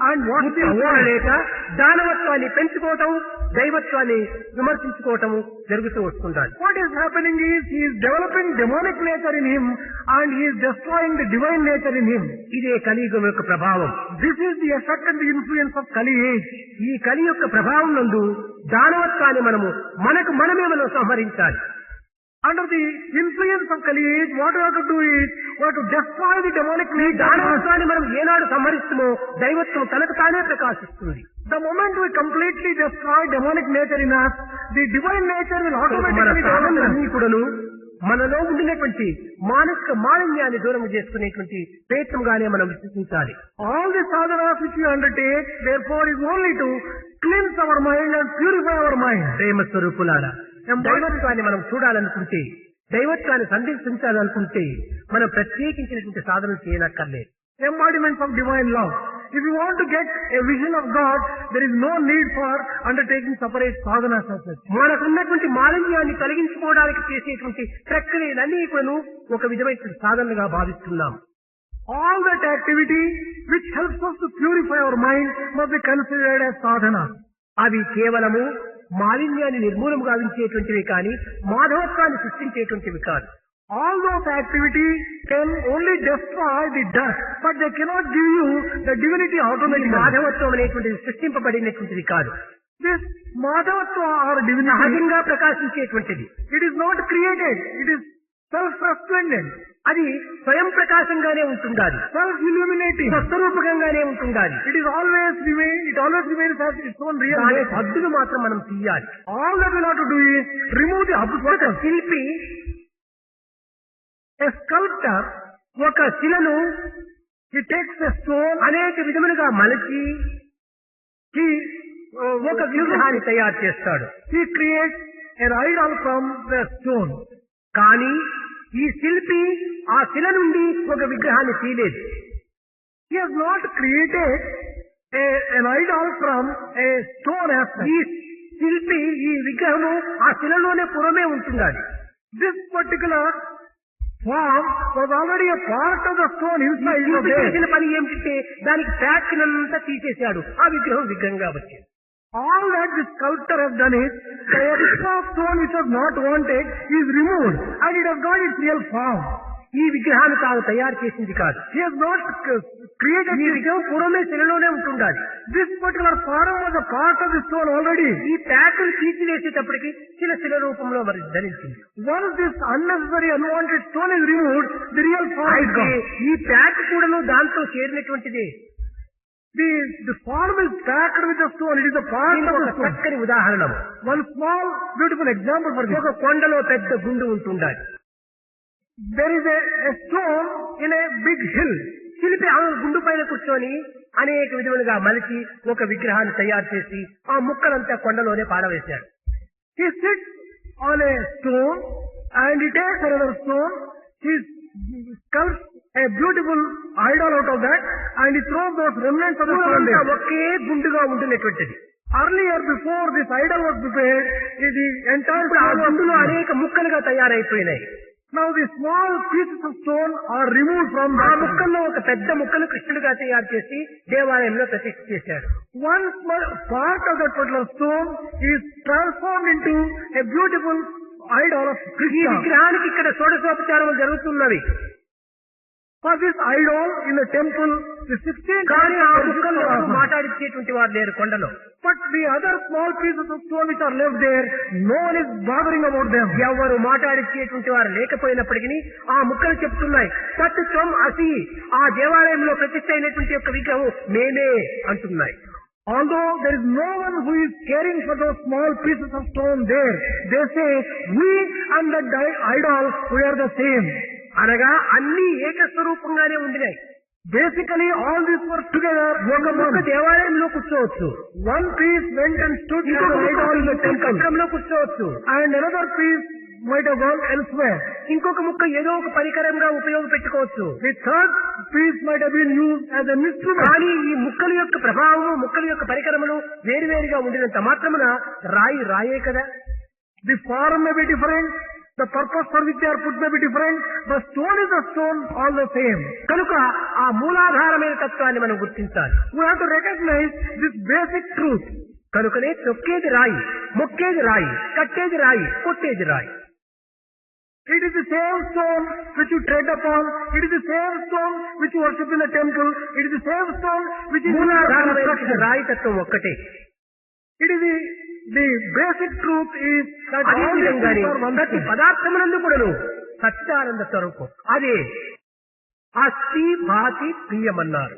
and what should he avoid? లేక దానవత్వాన్ని పెంచుకోవటం, దైవత్వాన్ని విమర్శించుకోవటం జరుగుతూ వస్తుంటాడు. What is happening is he is developing demonic nature in him and he is destroying the divine nature in him. ఇదే కలియుగం యొక్క ప్రభావం. This is the effect and the influence of Kali age. ఈ కలి యొక్క ప్రభావం నందు దానవత్వాన్ని మనమే మనం సంహరించాలి. Under the influence of Kali age, what we have to do is, we have to destroy the demonic nature. దానవత్వాన్ని మనం ఏనాడు సంహరిస్తామో దైవత్వం తనకు తానే ప్రకాశిస్తుంది. The moment we completely destroy demonic nature in us, the divine nature will automatically సాధనలన్నీ కూడాను మనలో ఉండినటువంటి మానసిక మాలిన్యాన్ని దూరం చేసుకునేటువంటి ప్రయత్నంగానే మనం విశ్వసించాలి. All the sadhanas which we undertake, therefore, is only to cleanse our mind and purify our mind. ప్రేమ స్వరూపులారా, దైవత్వాన్ని మనం చూడాలనుకుంటే, దైవత్వాన్ని సందర్శించాలనుకుంటే మనం ప్రత్యేకించినటువంటి సాధన చేయనక్కర్లేదు. Embodiments of divine love. If you want to get a vision of God, there is no need for undertaking separate sadhanas as such. మనకున్నటువంటి మాలిన్యాన్ని తొలగించుకోవడానికి చేసేటువంటి ప్రక్రియలన్నీ కూడా ఒక విధమైన సాధనగా భావిస్తున్నాం. All that activity which helps us to purify our mind must be considered as sadhana. అవి కేవలము మాలిన్యాన్ని నిర్మూలన గావించేటువంటివి కానీ మాధవత్వాన్ని సృష్టించేటువంటివి కాదు. All those activities can only destroy the dust, but they cannot give you the divinity automatically. మాధవత్వం అనేటువంటిది సృష్టింపబడినటువంటిది కాదు. This Madhavatva or divinity సహజంగా ప్రకాశించేటువంటిది. it is not created, it is self-resplendent. అది స్వయం ప్రకాశంగానే ఉంటుండాలి. Self-illuminating. స్వస్వరూపకంగానే ఉంటుండాలి. It always remains as its own real దాని nature. హద్దులు మాత్రం మనం తీయాలి. All that we have to do is remove the obstacles. శిల్పి A sculptor, ఒక శిలను he takes a stone, అనేక విధములుగా మలచి he ఒక విగ్రహాన్ని తయారు చేస్తాడు. he creates an idol from the stone. కానీ ఈ శిల్పి ఆ శిల నుండి ఒక విగ్రహాన్ని తీయలేదు. He has not created an idol from a stone as such. ఈ శిల్పి ఈ విగ్రహము ఆ శిలలోనే పురమే ఉంటుండాలి. This particular form was already a part of the stone inside of it. చేసిన పని ఏమిటంటే దానికి ప్యాక్నంతా తీసేశాడు. ఆ విగ్రహం విగ్రహంగా వచ్చింది. All that the sculptor has done is, the extra stone which was not wanted is removed and it has got its real form. ఈ విగ్రహాన్ని తాను తయారు చేసింది కాదు. He has not created ఈ this. విగ్రహం పూర్వమే శిలలోనే ఉంటుండాలి. This particular form was a part of the stone already. ఈ ప్యాకులు తీసివేసేటప్పటికి శిల రూపంలో మరి ధరించింది. Once this unnecessary unwanted stone is removed, the real form is అయితే gone. ఈ ప్యాక్ కూడాను దాంతో చేరినటువంటిదే. The form is packed with the stone. It is a part of ఒక the stone. చక్కని ఉదాహరణ. One small beautiful example for this. ఒక కొండలో పెద్ద గుండు ఉంటుండాలి. There is a stone in a big hill. శిల్పి ఆ గుండు పైన కూర్చొని అనేక విధములుగా మలిచి ఒక విగ్రహాన్ని తయారు చేసి ఆ ముక్కలంతా కొండలోనే పారవేశాడు. He sits on a stone and he takes another stone. He sculpts a beautiful idol out of that and he throws those remnants of the stone there. Okay గుండుగా ఉంటున్నటువంటిది. Earlier, before this idol was prepared, the entire ఆ stone was గుండులో అనేక ముక్కలుగా తయారైపోయినాయి. Now the small pieces of stone are removed from ఆ the ముక్కల్లో ఒక పెద్ద ముక్కను కృష్ణుడిగా తయారు చేసి దేవాలయంలో ప్రతిష్ఠ చేశాడు. one small part of that particular stone is transformed into a beautiful idol of ఈ Krishna. విగ్రహానికి ఇక్కడ షోడశోపచారములు జరుగుతున్నవి. For this idol in the temple, the 16 కానీ ఆ ముక్కల్లో are మాట్లాడించేటువంటి వారు లేరు కొండలో. but the other small pieces of stone which are left there, no one is bothering about them. ఎవరు మాట్లాడించేటువంటి వారు లేకపోయినప్పటికీ ఆ ముక్కలు చెప్తున్నాయి, సత్యం అసి ఆ దేవాలయంలో ప్రతిష్ఠ అయినటువంటి యొక్క విగ్రహం మేమే అంటున్నాయి. Although there is no one who is caring for those small pieces of stone there, they say, we and the idol, we are the same. అనగా అన్ని ఏకస్వరూపంగానే ఉండినాయి. Basically, all these were together. ఒక ముక్క దేవాలయంలో కూర్చోవచ్చు, One piece went and stood as ఇంకొక an idol in the ముక్క temple, కట్టడంలో కూర్చోవచ్చు, and another piece might have gone elsewhere. ఇంకొక ముక్క ఏదో ఒక పరికరంగా ఉపయోగపెట్టుకోవచ్చు. The third piece might have been used as an instrument. కానీ ఈ ముక్కల యొక్క ప్రభావము, ముక్కల యొక్క పరికరములు వేరువేరుగా ఉండినంత మాత్రమున రాయి రాయే కదా. The form may be different, the purpose for which they are put may be different, but stone is a stone, all the same. కనుక ఆ మూలాధారమైన తత్వాన్ని మనం గుర్తించాలి. We have to recognize this basic truth. కనుకనే తొక్కేది రాయి, మొక్కేది రాయి, కట్టేది రాయి, కొట్టేది రాయి. It is the same stone which you tread upon. It is the same stone which you worship in the temple. It is the same stone which is in the మూలాధారమైన construction. రాయి తత్వం ఒక్కటే. It is the basic truth is that అదే all these విధంగానే things are one ప్రతి thing. పదార్థమునందు కూడాను సచ్చిదానంద స్వరూపం. అదే అస్థి భాతి ప్రియమన్నారు.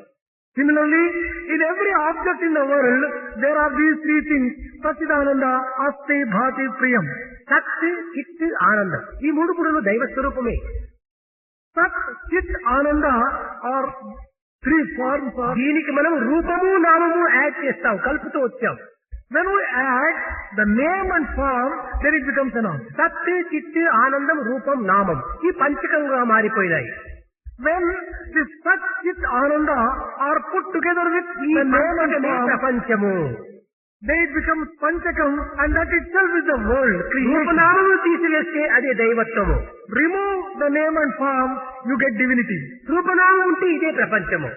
Similarly, in every object in the world, there are these three things: Satchidananda, Asti, Bhati, Priyam. సత్ చిత్ ఆనందం ఈ మూడు కూడాను దైవ స్వరూపమే. Sat, Chit, Ananda are three forms of. దీనికి మనం రూపము నామము యాడ్ చేస్తాం, కలుపుతూ వచ్చాం. When we add the name and form, then it becomes a noun. సత్ చిత్ ఆనందం రూపం నామం ఈ పంచకంగా మారిపోయినాయి. When this Sat, Chit, Ananda are put together with ఈ the name and పంచకమే form, ప్రపంచము. then it becomes Panchakam, and that itself is the world, creation. రూపనామము తీసివేస్తే అదే దైవత్వము. Remove the name and form, you get divinity. రూపనామం ఉంటే ఇదే ప్రపంచము.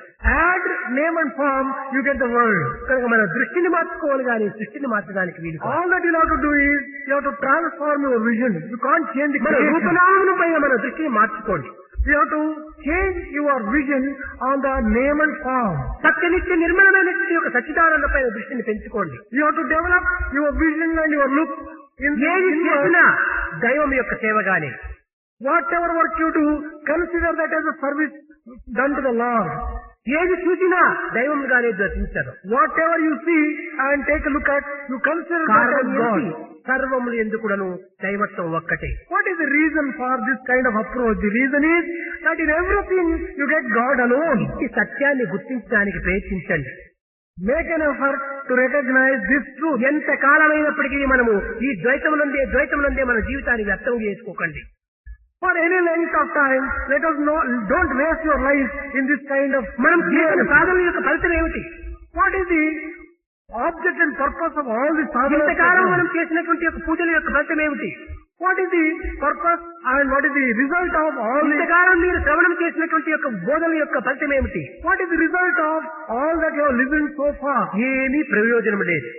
Add name and form, you get the world. కనుక మన దృష్టిని మార్చుకోవాలి కానీ సృష్టిని మార్చడానికి వీలు కాదు. All that you have to do is, you have to transform your vision. You can't change the మన creation. రూపనామమును పైన మన దృష్టిని మార్చుకోండి. You have to change your vision on the name and form. సత్యనిత్య నిర్మలమైనటువంటి ఒక సచ్చిదానంద పైన దృష్టిని పెంచుకోండి. You have to develop your vision and your look in ఏది in చేసినా దైవం యొక్క సేవగానే. whatever work you do, consider that as a service done to the Lord. ఏది చూసినా దైవంగానే దర్శించరు. Whatever you see and take a look at, you consider that as కారణం God. ఏంటి? సర్వములు ఎందుకుడను దైవత్వం ఒక్కటే. What is the reason for this kind of approach? The reason is that in everything you get God alone. ఈ సత్యాన్ని గుర్తించడానికి ప్రయత్నించండి. Make an effort to recognize this truth. ఎంత కాలమైనప్పటికీ మనము ఈ ద్వైతమునందే మన జీవితాన్ని వ్యర్థం చేసుకోకండి. For any length of time, let us know, don't waste your life in this kind of. మనం చేసిన సాధన యొక్క ఫలితం ఏమిటి? What is the object and purpose of all this sadhana? ఇంతకాలం మనం చేసినటువంటి యొక్క పూజల యొక్క ఫలితం ఏమిటి? What is the purpose and what is the result of all this? ఇంతకాలం మీరు శ్రవణం చేసినటువంటి యొక్క బోధన యొక్క ఫలితం ఏమిటి? What is the result of all that you have listened so far? ఏమీ ప్రయోజనం లేదు.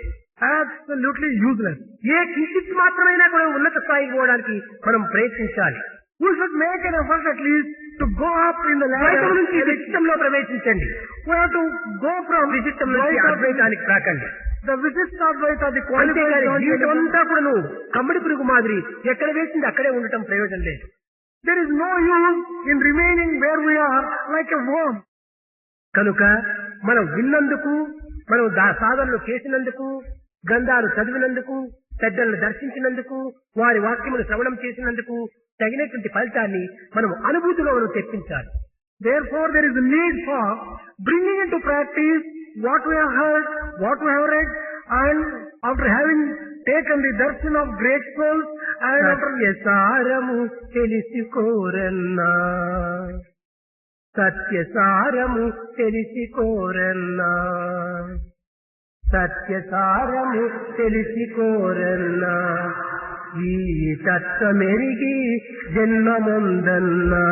Absolutely useless. ఏ కించిత్ మాత్రమైనా కూడా ఉన్నత స్థాయికి పోవడానికి మనం ప్రయత్నించాలి. We should make an effort at least to go up in the ద్వైతం ladder. నుంచి విశిష్టంలో ప్రవేశించండి. We have to go from విశిష్టం నుంచి Dvaita- అద్వైతానికి రాకండి. the Visishtadvaita, the అంతేగాని qualified. జీవితం అంతా కూడా నువ్వు కమ్మడి పురుగు మాదిరి ఎక్కడ వేసింది అక్కడే ఉండటం ప్రయోజనం లేదు. There is no use in remaining where we are like a worm. కనుక మనం విన్నందుకు, మనం సాధనలు చేసినందుకు, గ్రంథాలు చదివినందుకు, పెద్దలను దర్శించినందుకు, వారి వాక్యములు శ్రవణం చేసినందుకు తగినటువంటి ఫలితాన్ని మనం అనుభూతిలో మనం తెప్పించాలి. Therefore, there is a need for bringing into practice what we have heard, what we have read, and after having taken the darshan of great souls, and after సత్యసారము తెలిసికోరన్నా, సత్యసారము తెలిసికోరన్నా, సత్యసారము తెలిసికోరన్నా, ఈ తత్వమెరిగి జన్మముందన్నా,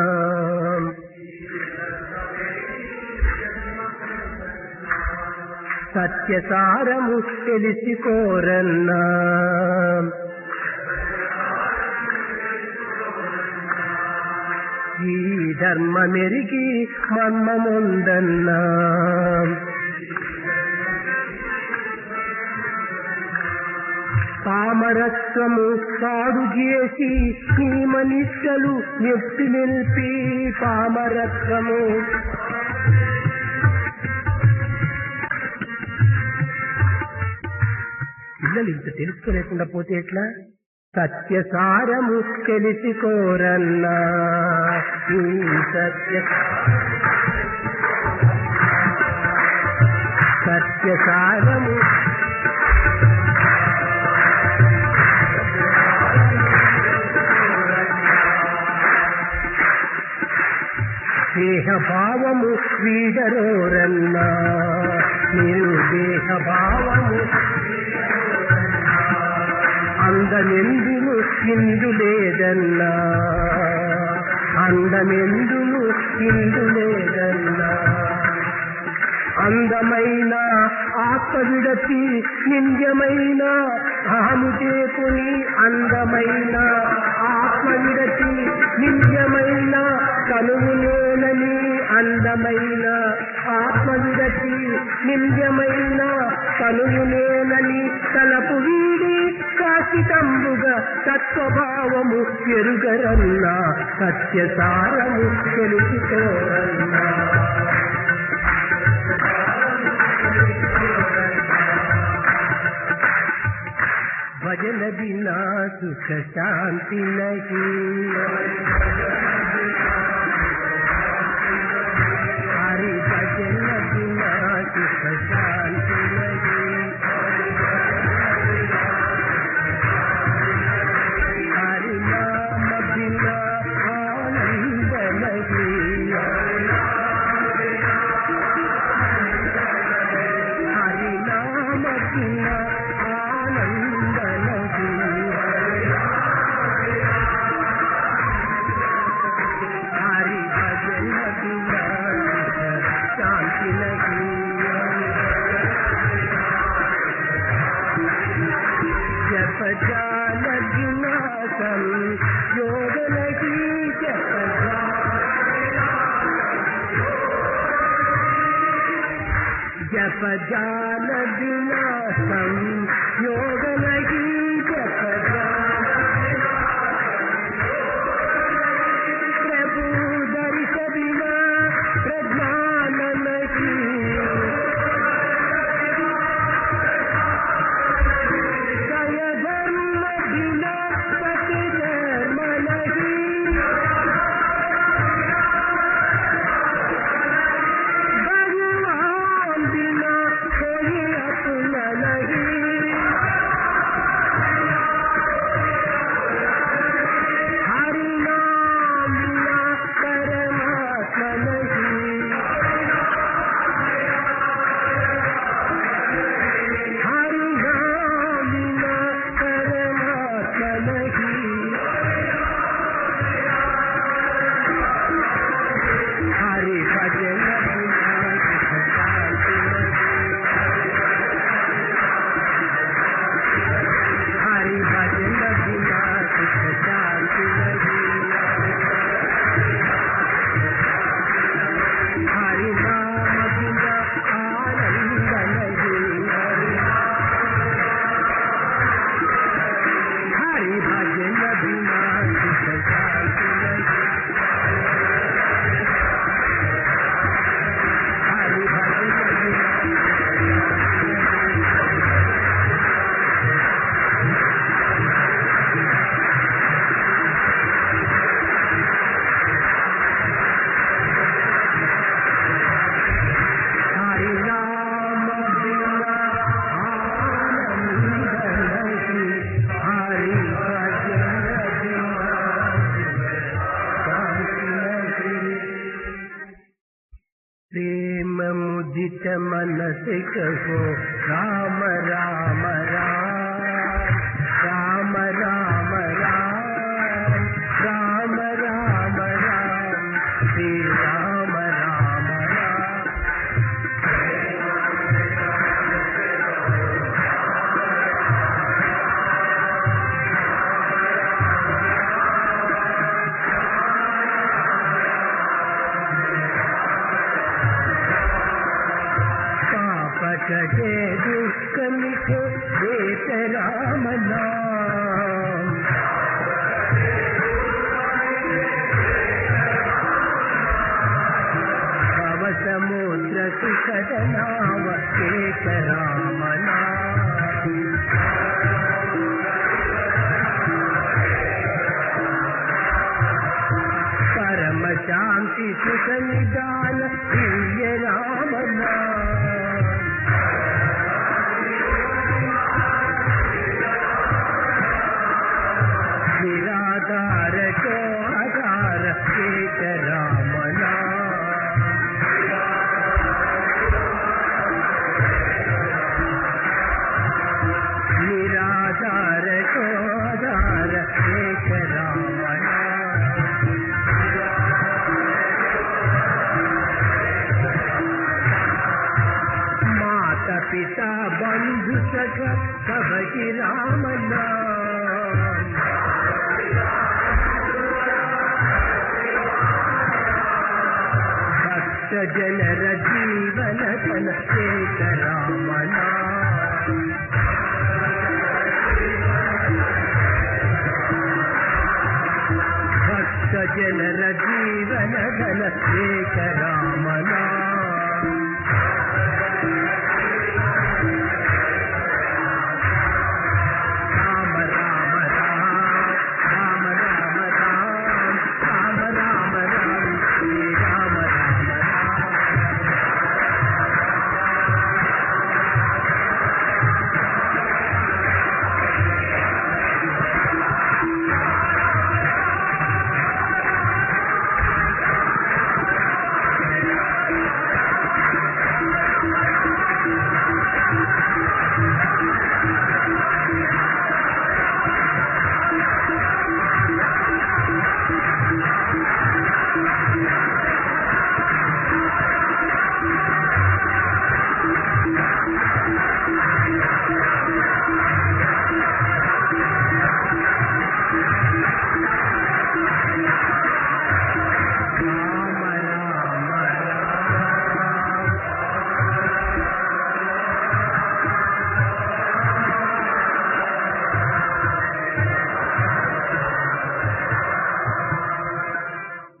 సత్యసారము తెలిసికోరన్నా, ఈ ధర్మమెరిగి మర్మముందన్నా, పామరత్వము పాడు చేసి నీ మనిషలు నెప్పి నిలిపి, పామరత్వము పిల్లలు ఇంత తెలుసుకోలేకుండా పోతే ఎట్లా? సత్యసారము తెలిసికోరన్నా, ఈ సత్యసారము దేహభావము వీడరోరన్నా, మీరు దేహభావము అందమెందును ఇందు లేదన్నా, అందమెందును ఇందు లేదన్నా, అందమైన ఆత్మ విడచి నింద్యమైన అహము చేకుని, అందమైన ఆత్మ విడచి నింద్యమైన కనువు నేలని అందమైన ఆత్మవిరతి నింద్యమైన తనువునేనని తలపు వీడి శాశ్వతంబుగా తత్వభావము ఎరుగరన్నా సత్యసారము తెలుసుకోరన్నా. भजन बिना सुख शांति नहीं, हरि भजन बिना सुख शांति नहीं, हरि नाम बिना आनंद नहीं, हरि नाम बिना योग नहीं जप जान विनाशम योग नहीं जप प्रभु दर्श बिना प्रज्ञान नहीं, कय धर्म बिना सत्य धर्म नहीं, भगवान बिना कोई अपना नहीं, हरि नाम बिना परमात्मा नहीं, हरि नाम बिना परमात्मा नहीं, हरि भजन बिना सुख शांति नहीं, हरि भजन बिना सुख शांति नहीं, हरि नाम बिना आनंद नहीं, हरि भजन बिना सुख शांति नहीं, हरि भजन बिना हरि नाम बिना आनंद नहीं, हरि भजन बिना शांति नहीं, प्रेम मुदित मन से कहो राम राम राम, राम राम राम, राम राम राम, श्री राम राम राम, पाप कटे दुख मिटे देत राम नाम, भव समुद्र सुखद नाव एक राम नाम, परम शांति सुख निदान प्रिय राम नाम, निराधार को आधार एक राम नाम, निराधार को आधार एक राम नाम, माता पिता बंधु सखा सबकी राम नाम, भक्त जनर जीवन धन एक राम नाम भक्त जनर जीवन धन एक राम नाम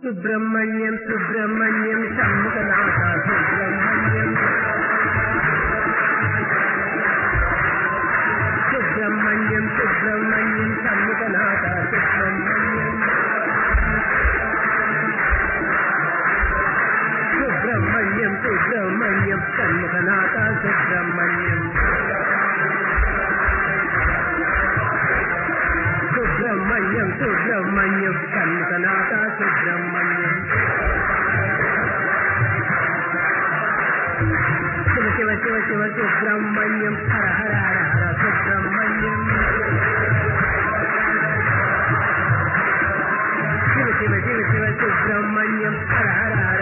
सुब्रह्मण्यम सुब्रह्मण्यम शंभुनाथ सुब्रह्मण्यम सुब्रह्मण्यम सुब्रह्मण्यम शंभुनाथ सुब्रह्मण्यम सुब्रह्मण्यम सुब्रह्मण्यम शंभुनाथ सुब्रह्मण्यम सुब्रह्मण्यम सुब्रह्मण्यम शंभुनाथ सुब्रह्मण्यम शिव शिव शिव शिव सुब्रह्मण्यम हर हर हर हर सुब्रह्मण्यम शिव शिव शिव शिव सुब्रह्मण्यम हर हर हर